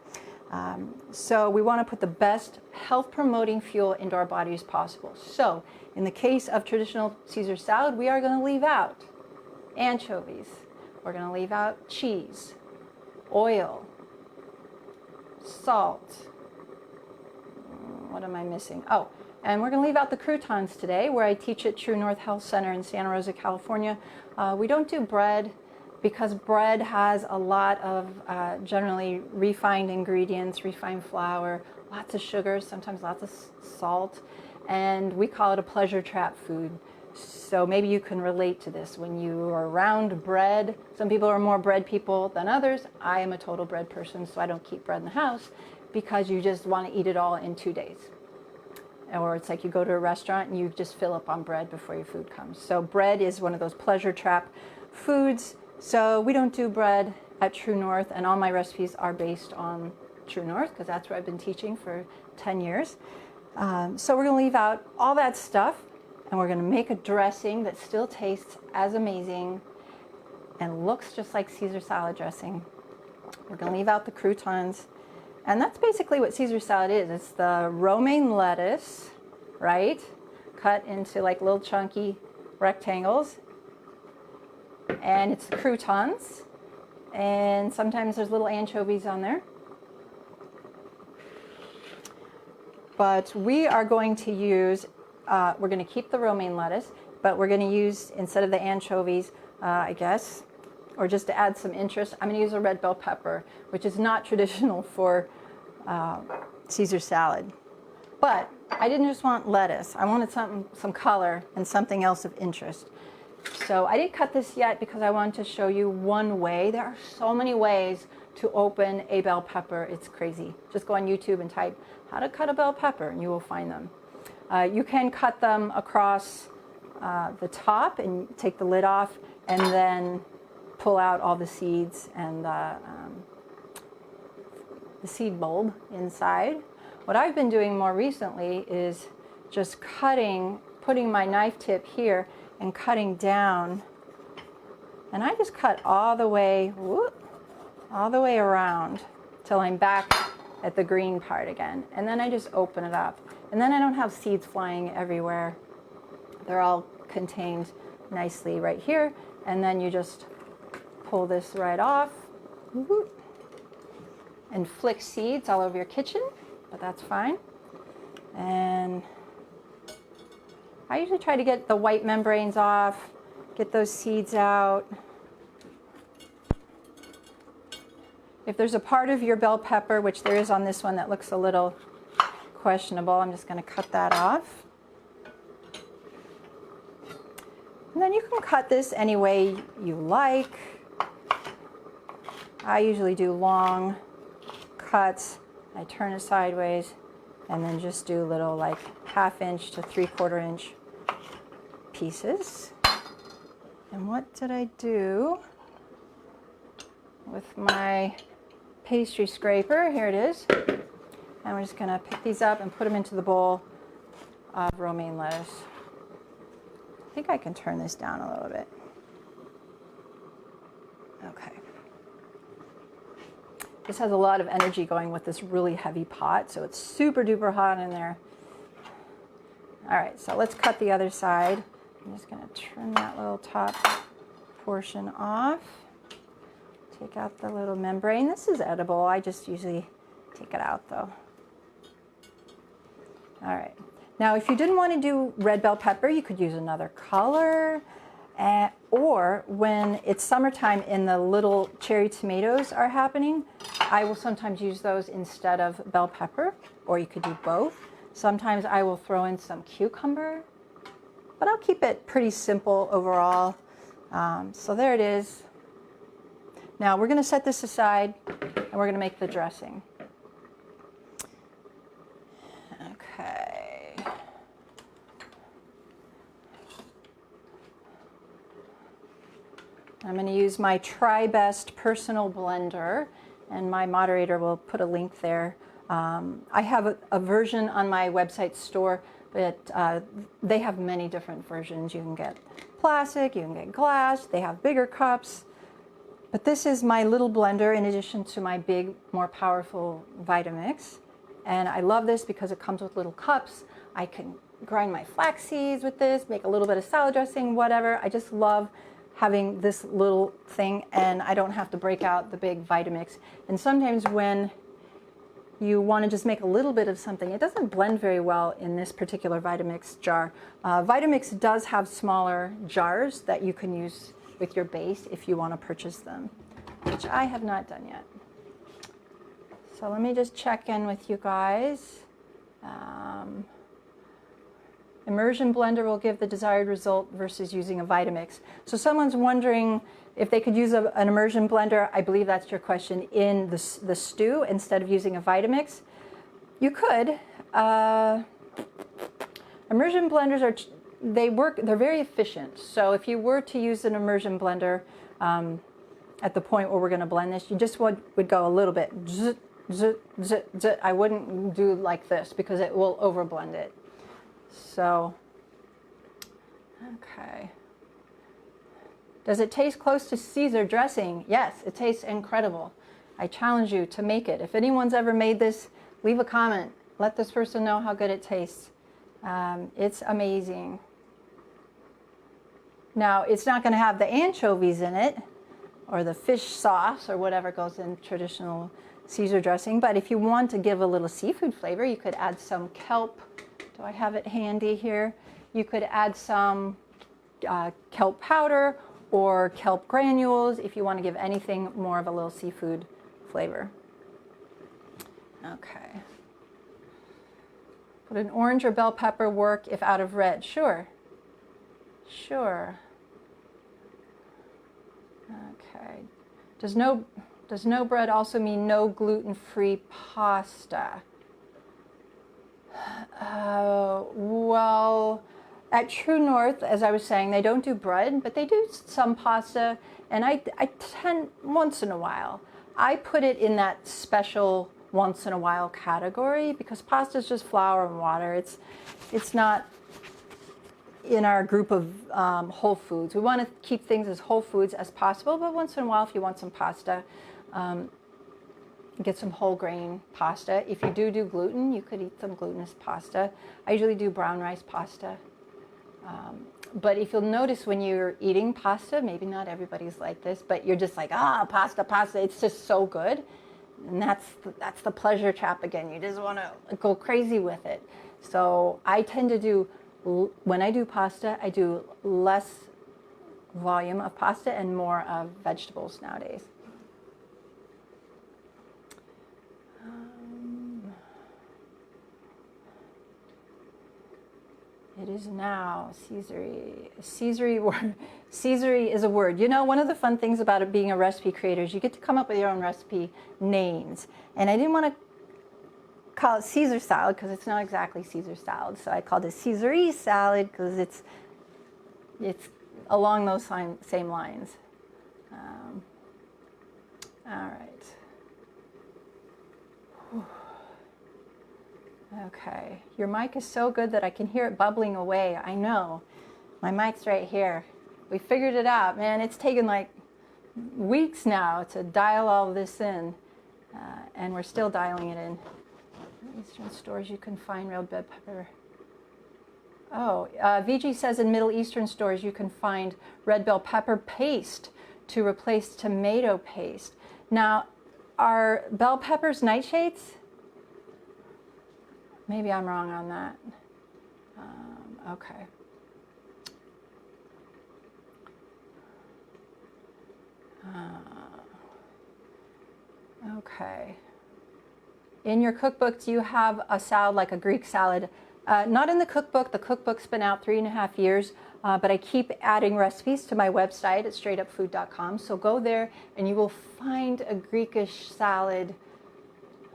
So we want to put the best health-promoting fuel into our body as possible. So in the case of traditional Caesar salad, we are going to leave out anchovies. We're going to leave out cheese, oil, salt. What am I missing? Oh, and we're going to leave out the croutons today, where I teach at True North Health Center in Santa Rosa, California. We don't do bread because bread has a lot of generally refined ingredients, refined flour, lots of sugar, sometimes lots of salt, and we call it a pleasure trap food. So maybe you can relate to this when you are around bread. Some people are more bread people than others. I am a total bread person, so I don't keep bread in the house because you just want to eat it all in 2 days. Or it's like you go to a restaurant and you just fill up on bread before your food comes. So bread is one of those pleasure trap foods. So we don't do bread at True North, and all my recipes are based on True North because that's where I've been teaching for 10 years. So we're going to leave out all that stuff, and we're going to make a dressing that still tastes as amazing and looks just like Caesar salad dressing. We're going to leave out the croutons, and that's basically what Caesar salad is. It's the romaine lettuce, right, cut into like little chunky rectangles, and it's the croutons, and sometimes there's little anchovies on there. But we are going to use, we're going to keep the romaine lettuce, but we're going to use, instead of the anchovies, I guess, or just to add some interest, I'm going to use a red bell pepper, which is not traditional for Caesar salad. But I didn't just want lettuce. I wanted some color and something else of interest. So I didn't cut this yet because I wanted to show you one way. There are so many ways to open a bell pepper. It's crazy. Just go on YouTube and type how to cut a bell pepper and you will find them. You can cut them across the top and take the lid off and then pull out all the seeds and the seed bulb inside. What I've been doing more recently is just putting my knife tip here and cutting down. And I just cut all the way around till I'm back at the green part again. And then I just open it up. And then I don't have seeds flying everywhere. They're all contained nicely right here. And then you just pull this right off and flick seeds all over your kitchen, but that's fine. And I usually try to get the white membranes off, get those seeds out. If there's a part of your bell pepper, which there is on this one, that looks a little questionable, I'm just going to cut that off. And then you can cut this any way you like. I usually do long cuts. I turn it sideways and then just do little like 1/2 inch to 3/4 inch pieces. And what did I do with my pastry scraper? Here it is. And we're just going to pick these up and put them into the bowl of romaine lettuce. I think I can turn this down a little bit. Okay. This has a lot of energy going with this really heavy pot, so it's super duper hot in there. All right, so let's cut the other side. I'm just going to trim that little top portion off. Take out the little membrane. This is edible. I just usually take it out though. All right. Now, if you didn't want to do red bell pepper, you could use another color. Or when it's summertime and the little cherry tomatoes are happening, I will sometimes use those instead of bell pepper, or you could do both. Sometimes I will throw in some cucumber, but I'll keep it pretty simple overall. So there it is. Now we're going to set this aside and we're going to make the dressing. Okay. I'm going to use my TryBest personal blender, and my moderator will put a link there. I have a version on my website store, but they have many different versions. You can get plastic, you can get glass, they have bigger cups. But this is my little blender in addition to my big, more powerful Vitamix. And I love this because it comes with little cups. I can grind my flax seeds with this, make a little bit of salad dressing, whatever. I just love having this little thing, and I don't have to break out the big Vitamix. And sometimes when you want to just make a little bit of something, it doesn't blend very well in this particular Vitamix jar. Vitamix does have smaller jars that you can use with your base if you want to purchase them, which I have not done yet. So let me just check in with you guys. Immersion blender will give the desired result versus using a Vitamix. So someone's wondering if they could use an immersion blender. I believe that's your question, in the stew instead of using a Vitamix. You could. Immersion blenders they're very efficient. So if you were to use an immersion blender at the point where we're going to blend this, you just would go a little bit. Zzz, zzz, zzz, zzz. I wouldn't do like this because it will overblend it. So, okay. Does it taste close to Caesar dressing? Yes, it tastes incredible. I challenge you to make it. If anyone's ever made this, leave a comment. Let this person know how good it tastes. It's amazing. Now, it's not going to have the anchovies in it, or the fish sauce, or whatever goes in traditional Caesar dressing, but if you want to give a little seafood flavor, you could add some kelp. Do I have it handy here? You could add some kelp powder or kelp granules if you want to give anything more of a little seafood flavor. Okay. Would an orange or bell pepper work if out of red? Sure. Sure. Okay. Does no bread also mean no gluten-free pasta? Well, at True North, as I was saying, they don't do bread, but they do some pasta, and I tend, once in a while, I put it in that special once in a while category because pasta is just flour and water. It's not in our group of whole foods. We want to keep things as whole foods as possible, but once in a while, if you want some pasta, get some whole grain pasta. If you do gluten, you could eat some glutinous pasta. I usually do brown rice pasta. But if you'll notice when you're eating pasta, maybe not everybody's like this, but you're just like, pasta, it's just so good. And that's the pleasure trap again. You just want to go crazy with it. So I tend to do, when I do pasta, I do less volume of pasta and more of vegetables nowadays. It is now Caesary. Caesary is a word. You know, one of the fun things about it being a recipe creator is you get to come up with your own recipe names. And I didn't want to call it Caesar salad because it's not exactly Caesar salad. So I called it Caesary salad because it's along those same lines. All right. Whew. Okay, your mic is so good that I can hear it bubbling away. I know. My mic's right here. We figured it out, man. It's taken like weeks now to dial all this in, and we're still dialing it in. Eastern stores you can find red bell pepper. Oh, VG says in Middle Eastern stores you can find red bell pepper paste to replace tomato paste. Now, are bell peppers nightshades? Maybe I'm wrong on that. Okay. Okay. In your cookbook, do you have a salad like a Greek salad? Not in the cookbook. The cookbook's been out 3.5 years, but I keep adding recipes to my website at straightupfood.com. So go there and you will find a Greekish salad.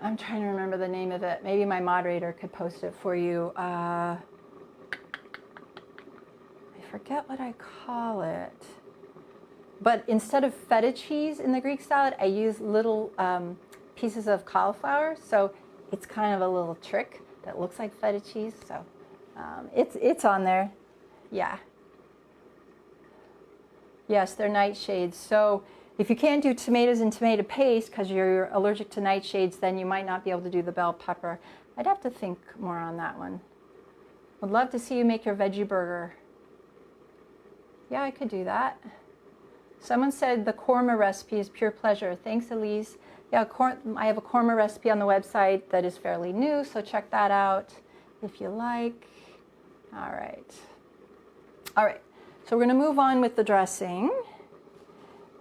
I'm trying to remember the name of it. Maybe my moderator could post it for you. I forget what I call it. But instead of feta cheese in the Greek salad, I use little pieces of cauliflower. So it's kind of a little trick that looks like feta cheese. So it's on there. Yeah. Yes, they're nightshades. So If you can't do tomatoes and tomato paste because you're allergic to nightshades, then you might not be able to do the bell pepper. I'd have to think more on that one. Would love to see you make your veggie burger. Yeah, I could do that. Someone said the korma recipe is pure pleasure. Thanks, Elise. Yeah, I have a korma recipe on the website that is fairly new, so check that out if you like. All right. All right, so we're going to move on with the dressing.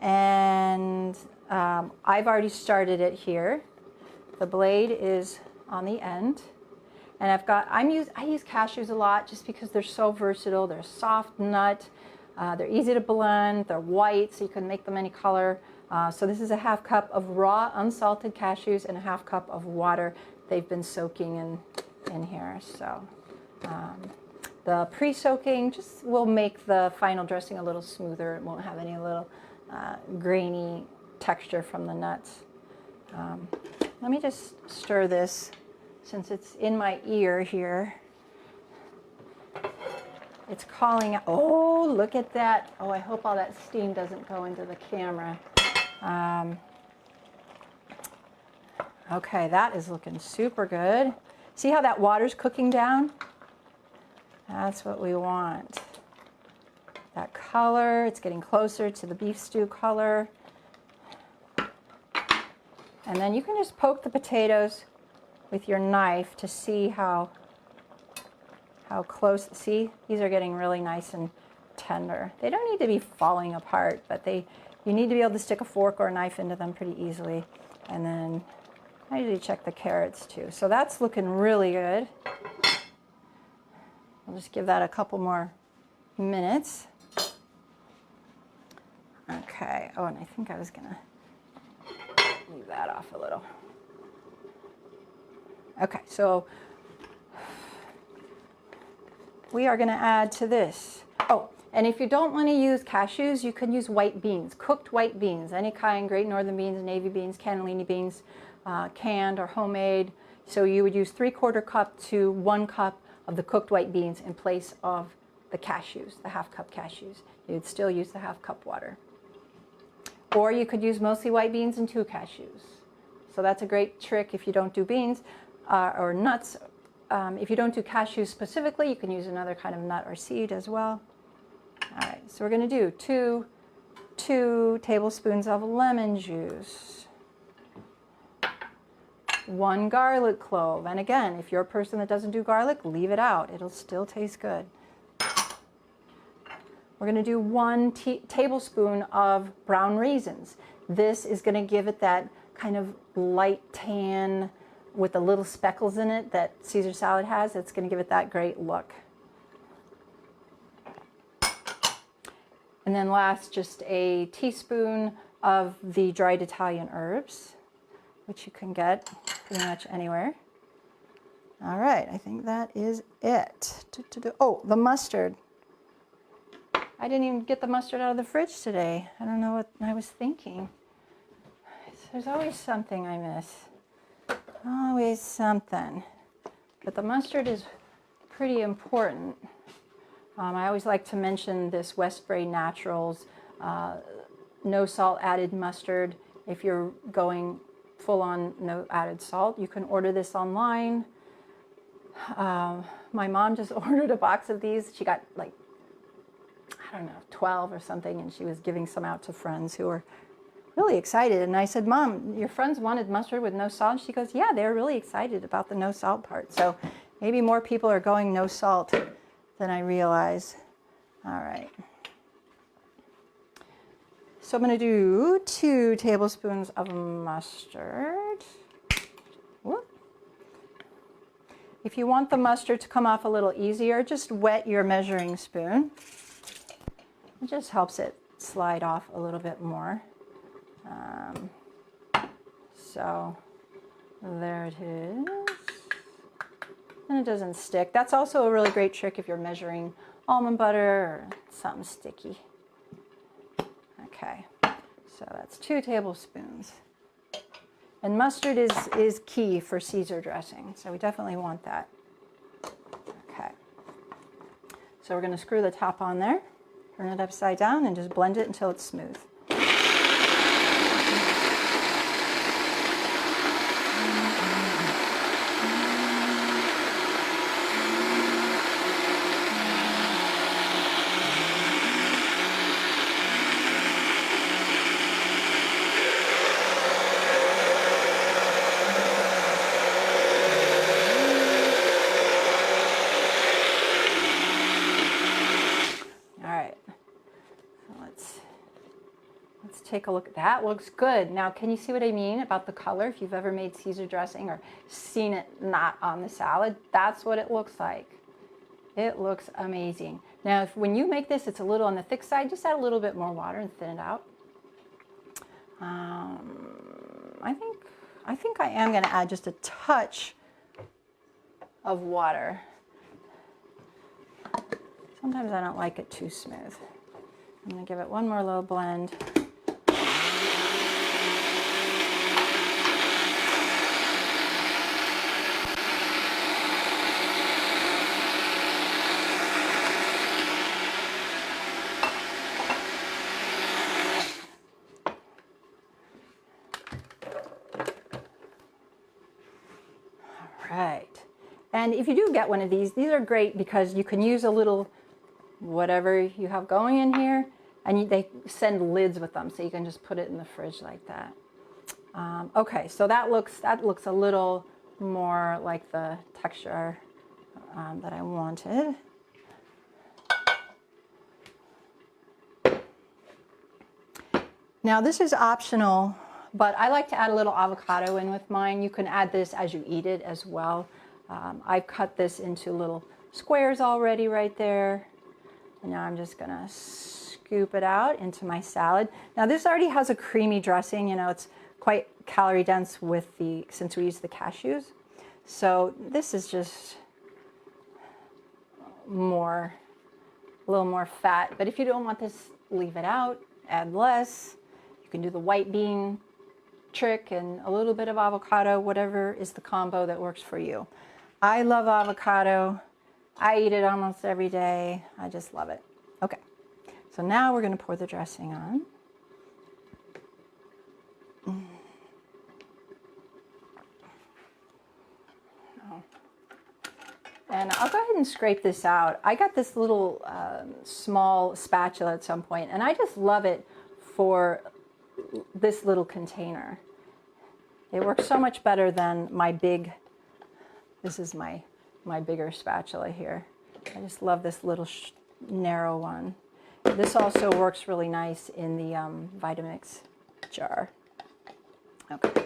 And I've already started it here. The blade is on the end. And I use cashews a lot just because they're so versatile. They're a soft nut. They're easy to blend. They're white, so you can make them any color. So this is a 1/2 cup of raw unsalted cashews and a 1/2 cup of water. They've been soaking in here. So the pre-soaking just will make the final dressing a little smoother. It won't have any little grainy texture from the nuts. Let me just stir this since it's in my ear here. It's calling out. Oh, look at that. Oh, I hope all that steam doesn't go into the camera. Okay, that is looking super good. See how that water's cooking down? That's what we want. That color, it's getting closer to the beef stew color. And then you can just poke the potatoes with your knife to see how close. See, these are getting really nice and tender. They don't need to be falling apart, but you need to be able to stick a fork or a knife into them pretty easily. And then I usually check the carrots too. So that's looking really good. I'll just give that a couple more minutes. Okay, oh, and I think I was gonna leave that off a little. Okay, so we are gonna add to this. Oh, and if you don't wanna use cashews, you can use white beans, cooked white beans, any kind, Great Northern beans, navy beans, cannellini beans, canned or homemade. So you would use 3/4 cup to 1 cup of the cooked white beans in place of the cashews, the 1/2 cup cashews. You'd still use the 1/2 cup water. Or you could use mostly white beans and 2 cashews. So that's a great trick if you don't do beans or nuts. If you don't do cashews specifically, you can use another kind of nut or seed as well. All right, so we're going to do two tablespoons of lemon juice, 1 garlic clove. And again, if you're a person that doesn't do garlic, leave it out. It'll still taste good. We're going to do 1 tablespoon of brown raisins. This is going to give it that kind of light tan with the little speckles in it that Caesar salad has. It's going to give it that great look. And then last, just a teaspoon of the dried Italian herbs, which you can get pretty much anywhere. All right, I think that is it. Oh, the mustard. I didn't even get the mustard out of the fridge today. I don't know what I was thinking. There's always something I miss. Always something. But the mustard is pretty important. I always like to mention this Westbury Naturals no salt added mustard. If you're going full on no added salt, you can order this online. My mom just ordered a box of these. She got like, I don't know, 12 or something, and she was giving some out to friends who were really excited. And I said, Mom, your friends wanted mustard with no salt? And she goes, yeah, they're really excited about the no salt part. So maybe more people are going no salt than I realize. All right. So I'm going to do 2 tablespoons of mustard. Whoop. If you want the mustard to come off a little easier, just wet your measuring spoon. It just helps it slide off a little bit more. So there it is. And it doesn't stick. That's also a really great trick if you're measuring almond butter or something sticky. Okay, so that's 2 tablespoons. And mustard is key for Caesar dressing, so we definitely want that. Okay, so we're going to screw the top on there, turn it upside down, and just blend it until it's smooth. take a look. That looks good. Now, can you see what I mean about the color? If you've ever made Caesar dressing or seen it not on the salad, that's what it looks like. It looks amazing. Now, when you make this, it's a little on the thick side. Just add a little bit more water and thin it out. I think I am going to add just a touch of water. Sometimes I don't like it too smooth. I'm going to give it one more little blend. Right. And if you do get one of these are great because you can use a little whatever you have going in here, and they send lids with them, so you can just put it in the fridge like that. Okay, so that looks a little more like the texture that I wanted. Now this is optional, but I like to add a little avocado in with mine. You can add this as you eat it as well. I've cut this into little squares already right there. And now I'm just gonna scoop it out into my salad. Now this already has a creamy dressing, you know, it's quite calorie dense since we use the cashews. So this is just a little more fat. But if you don't want this, leave it out, add less. You can do the white bean trick and a little bit of avocado, whatever is the combo that works for you. I love avocado. I eat it almost every day. I just love it. Okay, so now we're going to pour the dressing on. And I'll go ahead and scrape this out. I got this little small spatula at some point, and I just love it for this little container. It works so much better than my big, this is my bigger spatula here. I just love this little narrow one. This also works really nice in the Vitamix jar. Okay.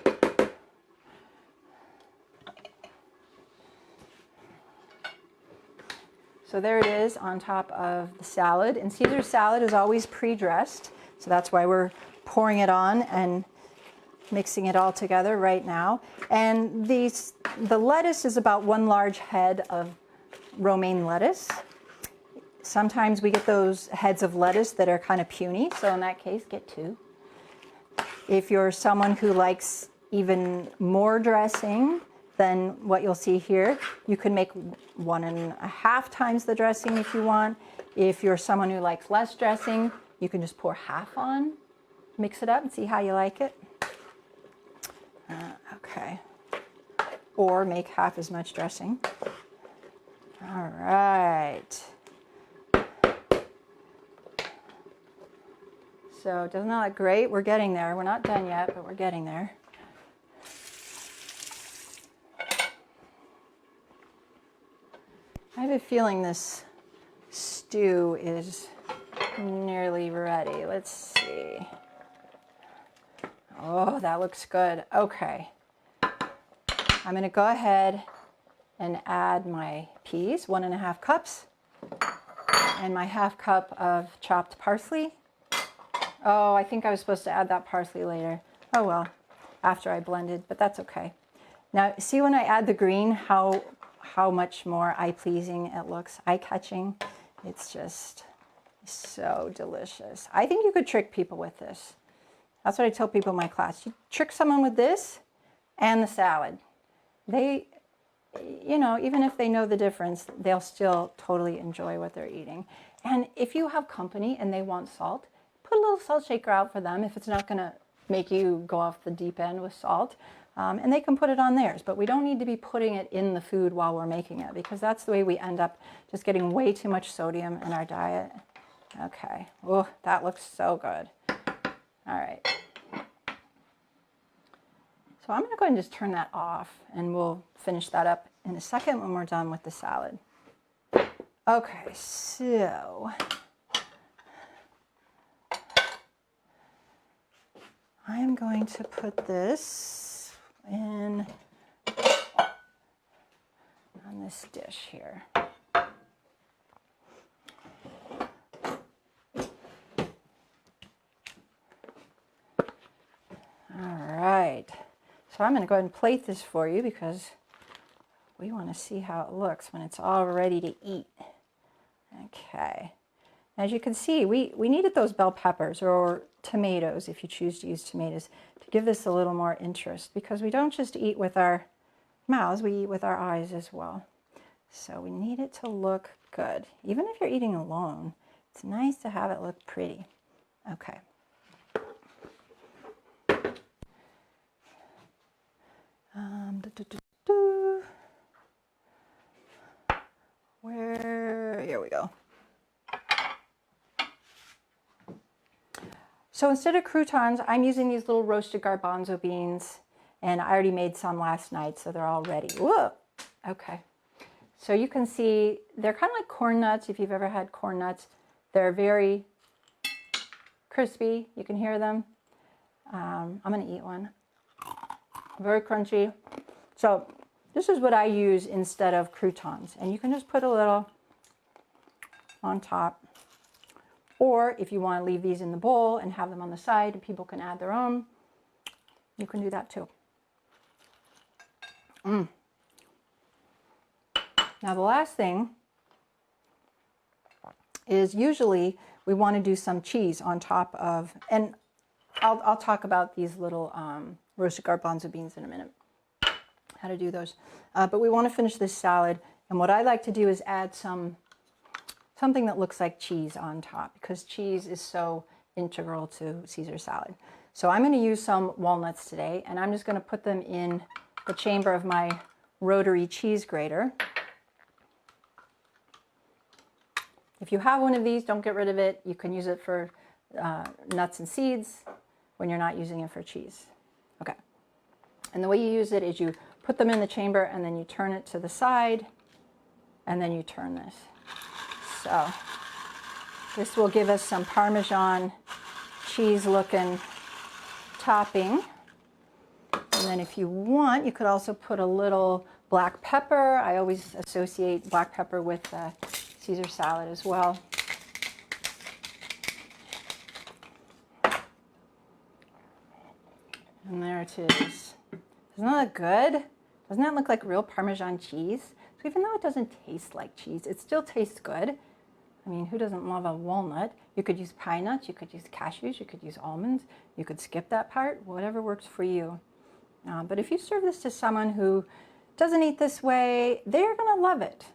So there it is on top of the salad. And Caesar salad is always pre-dressed, so that's why we're pouring it on and mixing it all together right now. And the lettuce is about 1 large head of romaine lettuce. Sometimes we get those heads of lettuce that are kind of puny, so in that case, get 2. If you're someone who likes even more dressing than what you'll see here, you can make 1.5 times the dressing if you want. If you're someone who likes less dressing, you can just pour half on, mix it up and see how you like it. Okay. Or make half as much dressing. All right. So doesn't that look great? We're getting there. We're not done yet, but we're getting there. I have a feeling this stew is nearly ready. Let's see. Oh, that looks good. Okay. I'm going to go ahead and add my peas, 1.5 cups, and my 1/2 cup of chopped parsley. Oh, I think I was supposed to add that parsley later. Oh well, after I blended, but that's okay. Now, see when I add the green, how much more eye-pleasing it looks, eye-catching. It's just so delicious. I think you could trick people with this. That's what I tell people in my class. You trick someone with this and the salad. They, you know, even if they know the difference, they'll still totally enjoy what they're eating. And if you have company and they want salt, put a little salt shaker out for them if it's not going to make you go off the deep end with salt. And they can put it on theirs, but we don't need to be putting it in the food while we're making it, because that's the way we end up just getting way too much sodium in our diet. Okay, oh, that looks so good. All right. So I'm gonna go ahead and just turn that off, and we'll finish that up in a second when we're done with the salad. Okay, so I am going to put this in on this dish here. All right, so I'm going to go ahead and plate this for you because we want to see how it looks when it's all ready to eat. Okay, as you can see, we needed those bell peppers or tomatoes, if you choose to use tomatoes, to give this a little more interest, because we don't just eat with our mouths, we eat with our eyes as well. So we need it to look good. Even if you're eating alone, it's nice to have it look pretty. Okay. Here we go. So instead of croutons, I'm using these little roasted garbanzo beans, and I already made some last night, so they're all ready. Whoa! Okay. So you can see they're kind of like corn nuts, if you've ever had corn nuts. They're very crispy. You can hear them. I'm going to eat one. Very crunchy. So this is what I use instead of croutons. And you can just put a little on top. Or if you want to leave these in the bowl and have them on the side and people can add their own, you can do that too. Now the last thing is usually we want to do some cheese on top of, and I'll talk about these little roasted garbanzo beans in a minute, how to do those. But we want to finish this salad, and what I like to do is add something that looks like cheese on top, because cheese is so integral to Caesar salad. So I'm going to use some walnuts today, and I'm just going to put them in the chamber of my rotary cheese grater. If you have one of these, don't get rid of it. You can use it for nuts and seeds when you're not using it for cheese. Okay. And the way you use it is you put them in the chamber and then you turn it to the side and then you turn this. So this will give us some Parmesan cheese looking topping. And then if you want, you could also put a little black pepper. I always associate black pepper with Caesar salad as well. And there it is. Doesn't that look good? Doesn't that look like real Parmesan cheese? So even though it doesn't taste like cheese, it still tastes good. I mean, who doesn't love a walnut? You could use pine nuts, you could use cashews, you could use almonds, you could skip that part, whatever works for you. But if you serve this to someone who doesn't eat this way, they're gonna love it.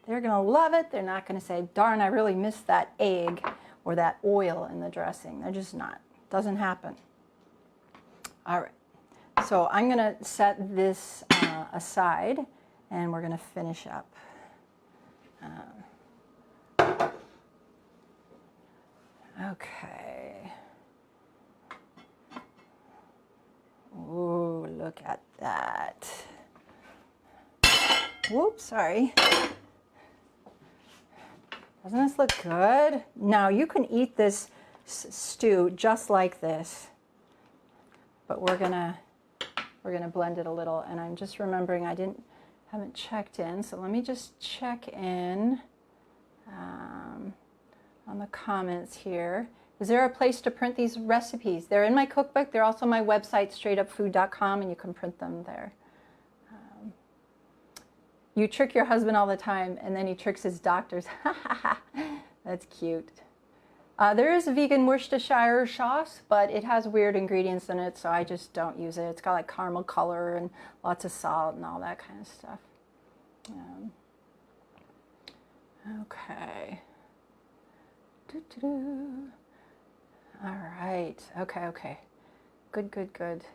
They're gonna love it. They're not gonna say, darn, I really missed that egg or that oil in the dressing. They're just not. Doesn't happen. All right, so I'm gonna set this aside and we're gonna finish up. Okay. Ooh, look at that. Whoops, sorry. Doesn't this look good? Now you can eat this stew just like this, but we're gonna blend it a little. And I'm just remembering I haven't checked in, so let me just check in on the comments here. Is there a place to print these recipes? They're in my cookbook. They're also on my website, straightupfood.com, and you can print them there. You trick your husband all the time, and then he tricks his doctors. That's cute. There is a vegan Worcestershire sauce, but it has weird ingredients in it, so I just don't use it. It's got like caramel color and lots of salt and all that kind of stuff. Okay. All right. Okay. Good.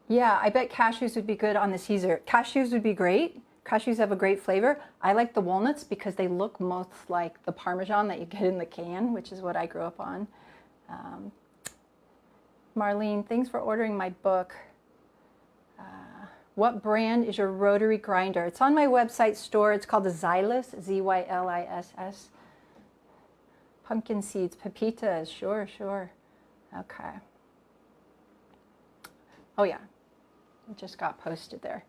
Yeah, I bet cashews would be good on the Caesar. Cashews would be great. Cashews have a great flavor. I like the walnuts because they look most like the Parmesan that you get in the can, which is what I grew up on. Marlene, thanks for ordering my book. What brand is your rotary grinder? It's on my website store. It's called the Zyliss, Z-Y-L-I-S-S. Pumpkin seeds, pepitas, sure, sure. Okay. Oh yeah, it just got posted there.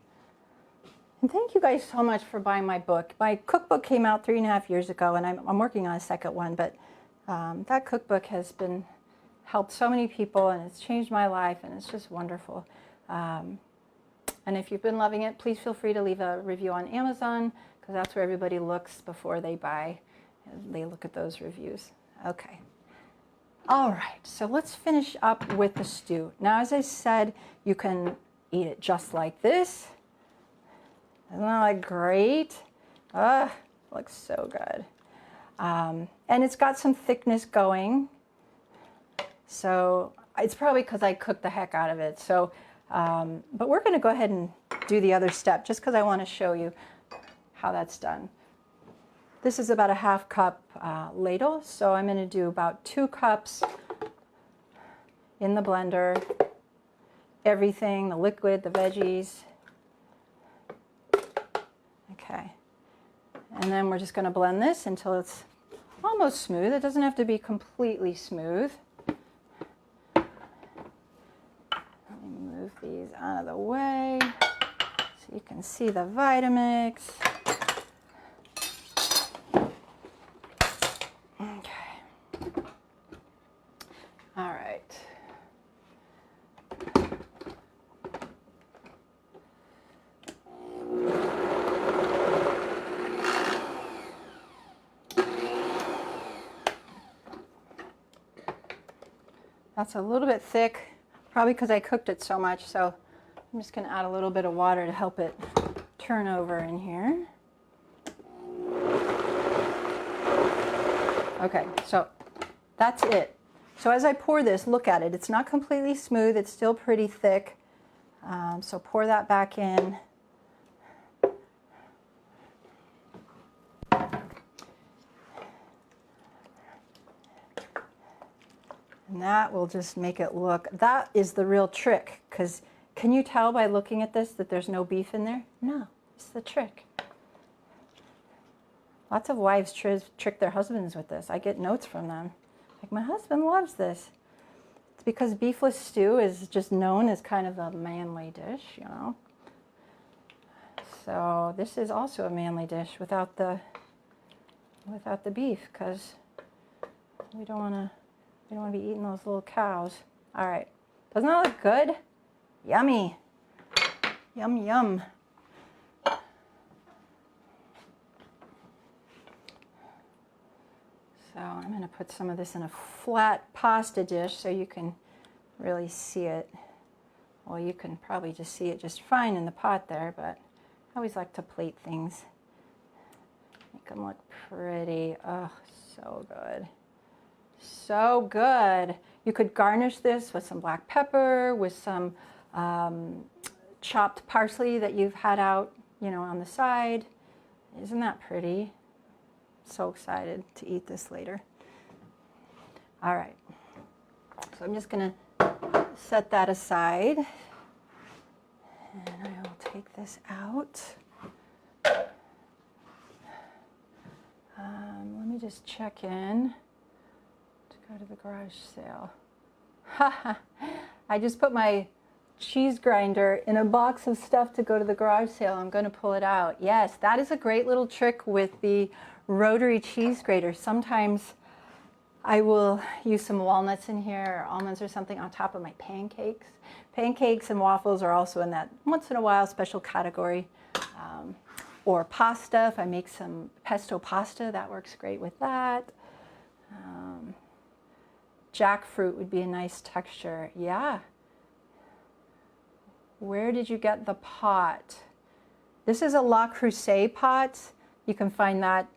And thank you guys so much for buying my book. My cookbook came out 3.5 years ago, and I'm working on a second one, but that cookbook has been helped so many people, and it's changed my life, and it's just wonderful. And if you've been loving it, please feel free to leave a review on Amazon, because that's where everybody looks before they buy. They look at those reviews. Okay. All right, so let's finish up with the stew. Now, as I said, you can eat it just like this. Isn't that like great? Looks so good. And it's got some thickness going. So it's probably because I cooked the heck out of it. So, but we're going to go ahead and do the other step just because I want to show you how that's done. This is about a 1/2 cup ladle, so I'm going to do about 2 cups in the blender. Everything, the liquid, the veggies. Okay, and then we're just going to blend this until it's almost smooth. It doesn't have to be completely smooth. Let me move these out of the way so you can see the Vitamix. All right. That's a little bit thick, probably because I cooked it so much, so I'm just going to add a little bit of water to help it turn over in here. Okay, so that's it. So as I pour this, look at it. It's not completely smooth. It's still pretty thick. So pour that back in. And that will just make it look, that is the real trick. Because can you tell by looking at this that there's no beef in there? No, it's the trick. Lots of wives trick their husbands with this. I get notes from them. Like, my husband loves this. It's because beefless stew is just known as kind of a manly dish, you know. So this is also a manly dish without the beef, because we don't want to be eating those little cows. All right, doesn't that look good? Yummy, yum yum. So I'm going to put some of this in a flat pasta dish so you can really see it. Well, you can probably just see it just fine in the pot there, but I always like to plate things. Make them look pretty. Oh, so good. So good. You could garnish this with some black pepper, with some chopped parsley that you've had out, you know, on the side. Isn't that pretty? So excited to eat this later. All right, so I'm just going to set that aside, and I will take this out. Let me just check in to go to the garage sale. I just put my cheese grinder in a box of stuff to go to the garage sale. I'm going to pull it out. Yes, that is a great little trick with the rotary cheese grater. Sometimes I will use some walnuts in here, or almonds or something on top of my pancakes. Pancakes and waffles are also in that once in a while special category. Or pasta, if I make some pesto pasta, that works great with that. Jackfruit would be a nice texture. Yeah. Where did you get the pot? This is a Le Creuset pot. You can find that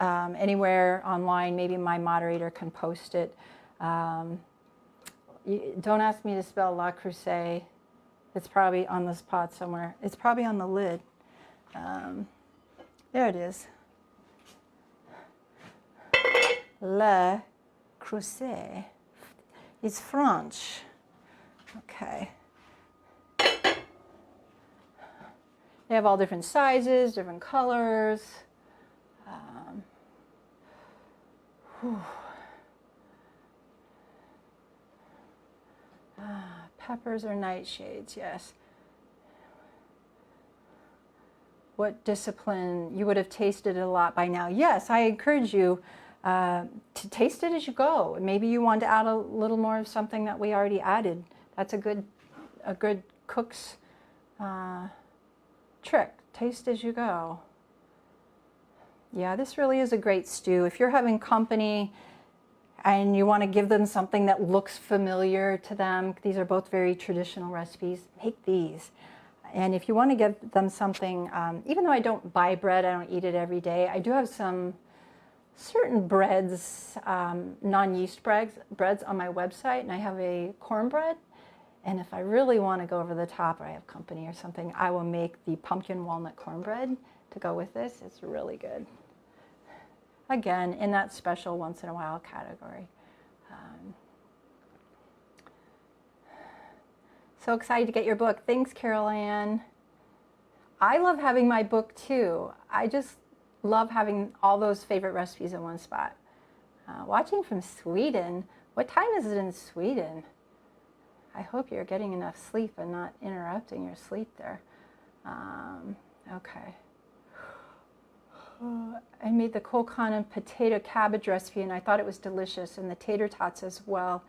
anywhere online. Maybe my moderator can post it. Don't ask me to spell Le Creuset. It's probably on this pot somewhere. It's probably on the lid. There it is. Le Creuset. It's French. Okay. They have all different sizes, different colors. Peppers or nightshades, yes. What discipline? You would have tasted it a lot by now. Yes, I encourage you to taste it as you go. Maybe you want to add a little more of something that we already added. That's a good cook's trick. Taste as you go. Yeah, this really is a great stew. If you're having company and you want to give them something that looks familiar to them, these are both very traditional recipes, make these. And if you want to give them something, even though I don't buy bread, I don't eat it every day, I do have some certain breads, non-yeast breads on my website, and I have a cornbread. And if I really want to go over the top, or I have company or something, I will make the pumpkin walnut cornbread to go with this. It's really good. Again, in that special once in a while category. So excited to get your book. Thanks, Carol Ann. I love having my book too. I just love having all those favorite recipes in one spot. Watching from Sweden. What time is it in Sweden? I hope you're getting enough sleep and not interrupting your sleep there. Okay. I made the colcon and potato cabbage recipe and I thought it was delicious, and the tater tots as well.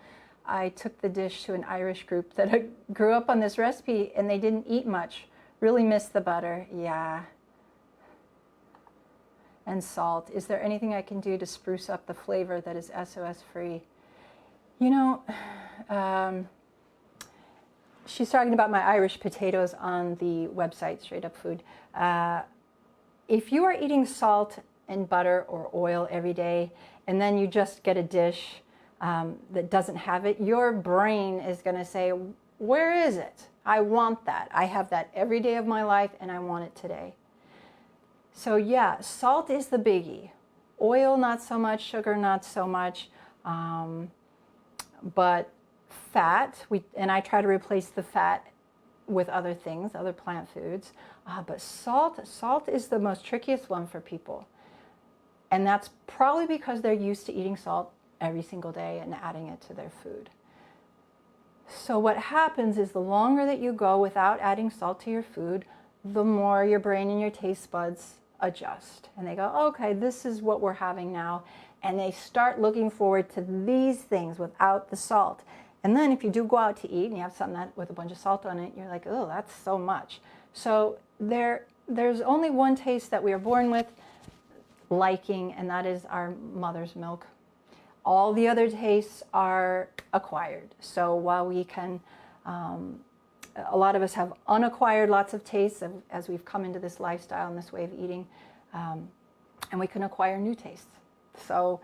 I took the dish to an Irish group that grew up on this recipe and they didn't eat much. Really missed the butter. Yeah. And salt. Is there anything I can do to spruce up the flavor that is SOS free? You know, she's talking about my Irish potatoes on the website, Straight Up Food. If you are eating salt and butter or oil every day, and then you just get a dish that doesn't have it, your brain is going to say, where is it? I want that. I have that every day of my life, and I want it today. So yeah, salt is the biggie. Oil, not so much. Sugar, not so much. But fat, and I try to replace the fat with other things, other plant foods. But salt is the most trickiest one for people. And that's probably because they're used to eating salt every single day and adding it to their food. So what happens is the longer that you go without adding salt to your food, the more your brain and your taste buds adjust. And they go, okay, this is what we're having now. And they start looking forward to these things without the salt. And then if you do go out to eat and you have something with a bunch of salt on it, you're like, oh, that's so much. So there's only one taste that we are born with liking, and that is our mother's milk. All the other tastes are acquired. So while we can, a lot of us have unacquired lots of tastes as we've come into this lifestyle and this way of eating, and we can acquire new tastes. So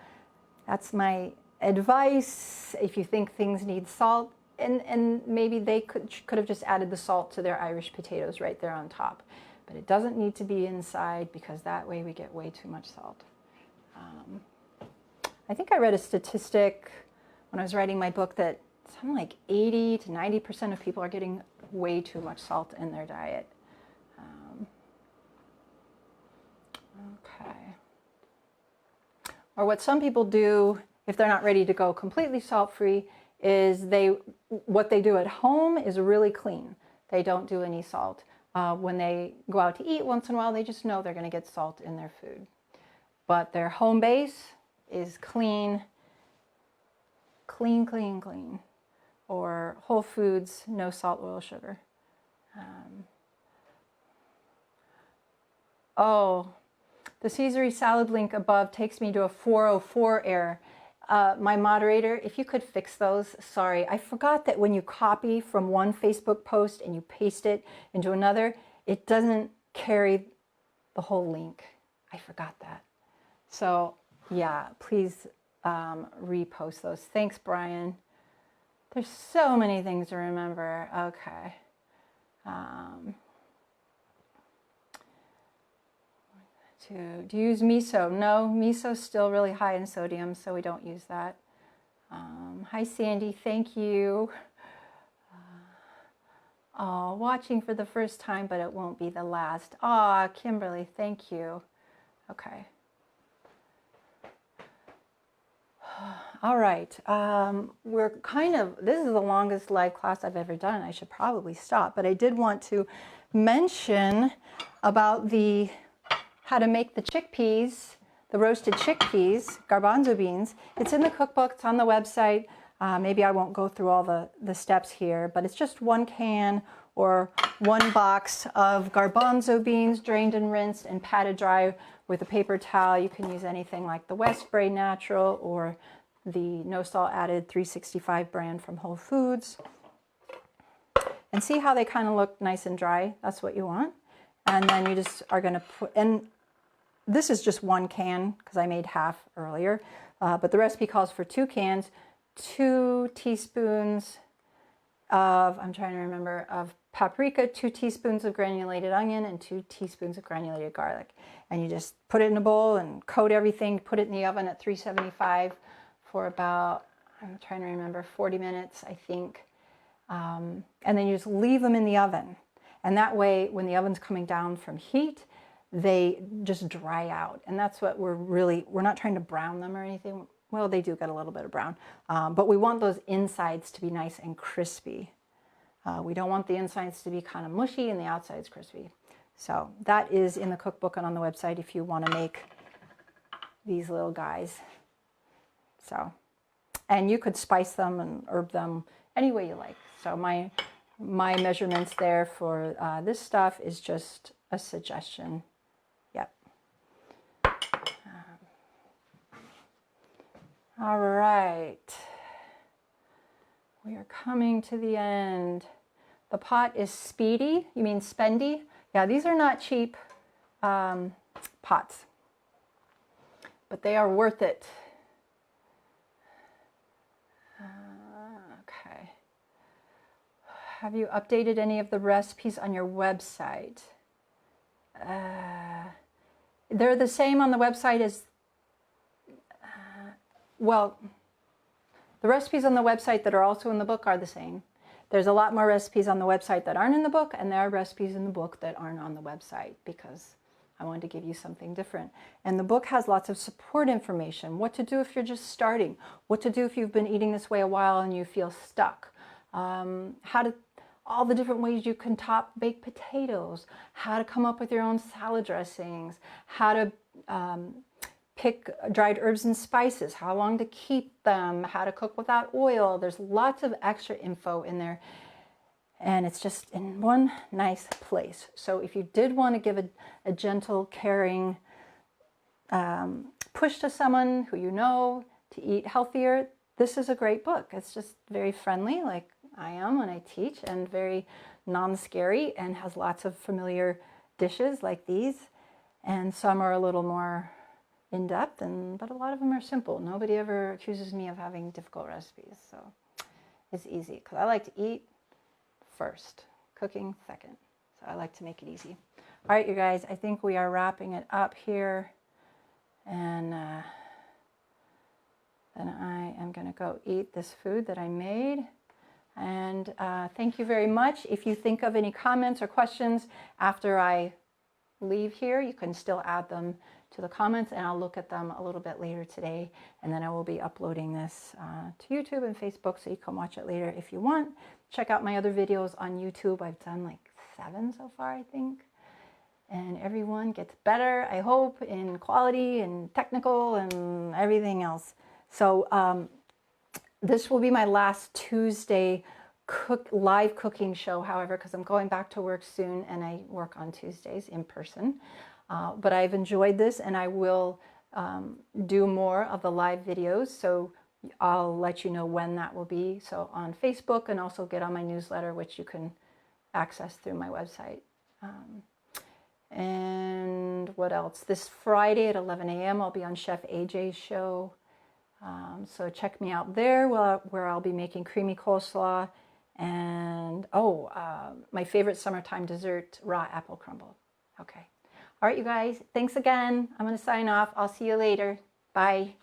that's my advice. If you think things need salt, and maybe they could have just added the salt to their Irish potatoes right there on top. But it doesn't need to be inside, because that way we get way too much salt. I think I read a statistic when I was writing my book that something like 80 to 90% of people are getting way too much salt in their diet. Okay. Or what some people do, if they're not ready to go completely salt-free, is what they do at home is really clean. They don't do any salt. When they go out to eat once in a while, they just know they're going to get salt in their food. But their home base is clean, clean, clean, clean. Or Whole Foods, no salt, oil, sugar. The Caesar salad link above takes me to a 404 error. My moderator, if you could fix those, sorry. I forgot that when you copy from one Facebook post and you paste it into another, it doesn't carry the whole link. I forgot that. So yeah, please repost those. Thanks, Brian. There's so many things to remember. Okay. Do you use miso? No, miso's still really high in sodium, so we don't use that. Hi, Sandy. Thank you. Watching for the first time, but it won't be the last. Kimberly, thank you. Okay. All right, this is the longest live class I've ever done. I should probably stop, but I did want to mention about how to make the chickpeas, the roasted chickpeas, garbanzo beans. It's in the cookbook, it's on the website. Maybe I won't go through all the steps here, but it's just 1 can or 1 box of garbanzo beans, drained and rinsed and patted dry with a paper towel. You can use anything like the Westbury Natural or the no salt added 365 brand from Whole Foods. And see how they kind of look nice and dry? That's what you want. And then you just are going to put, and this is just 1 can because I made half earlier, but the recipe calls for 2 cans, 2 teaspoons of, I'm trying to remember, of paprika, 2 teaspoons of granulated onion, and 2 teaspoons of granulated garlic. And you just put it in a bowl and coat everything, put it in the oven at 375 for about, I'm trying to remember, 40 minutes, I think. And then you just leave them in the oven. And that way, when the oven's coming down from heat, they just dry out. And that's what we're not trying to brown them or anything. Well, they do get a little bit of brown, but we want those insides to be nice and crispy. We don't want the insides to be kind of mushy and the outsides crispy. So that is in the cookbook and on the website if you want to make these little guys. So, and you could spice them and herb them any way you like. So my measurements there for this stuff is just a suggestion. Yep. All right. We are coming to the end. The pot is speedy. You mean spendy? Yeah, these are not cheap pots, but they are worth it. Okay. Have you updated any of the recipes on your website? They're the same on the website as, well, the recipes on the website that are also in the book are the same. There's a lot more recipes on the website that aren't in the book, and there are recipes in the book that aren't on the website because I wanted to give you something different. And the book has lots of support information, what to do if you're just starting, what to do if you've been eating this way a while and you feel stuck, all the different ways you can top baked potatoes, how to come up with your own salad dressings, how to pick dried herbs and spices, how long to keep them, how to cook without oil. There's lots of extra info in there, and it's just in one nice place. So if you did want to give a gentle, caring push to someone who you know to eat healthier, this is a great book. It's just very friendly, like I am when I teach, and very non-scary, and has lots of familiar dishes like these, and some are a little more in-depth, but a lot of them are simple. Nobody ever accuses me of having difficult recipes, so it's easy because I like to eat first, cooking second. So I like to make it easy. All right, you guys, I think we are wrapping it up here, and then I am going to go eat this food that I made. And thank you very much. If you think of any comments or questions after I leave here, you can still add them to the comments, and I'll look at them a little bit later today, and then I will be uploading this to YouTube and Facebook, so you can watch it later if you want. Check out my other videos on YouTube. I've done like 7 so far, I think, and everyone gets better, I hope, in quality and technical and everything else. So this will be my last Tuesday live cooking show, however, because I'm going back to work soon, and I work on Tuesdays in person. But I've enjoyed this, and I will do more of the live videos, so I'll let you know when that will be. So on Facebook, and also get on my newsletter, which you can access through my website. And what else? This Friday at 11 a.m. I'll be on Chef AJ's show. So check me out there, where I'll be making creamy coleslaw and, my favorite summertime dessert, raw apple crumble. Okay. All right, you guys, thanks again. I'm going to sign off. I'll see you later. Bye.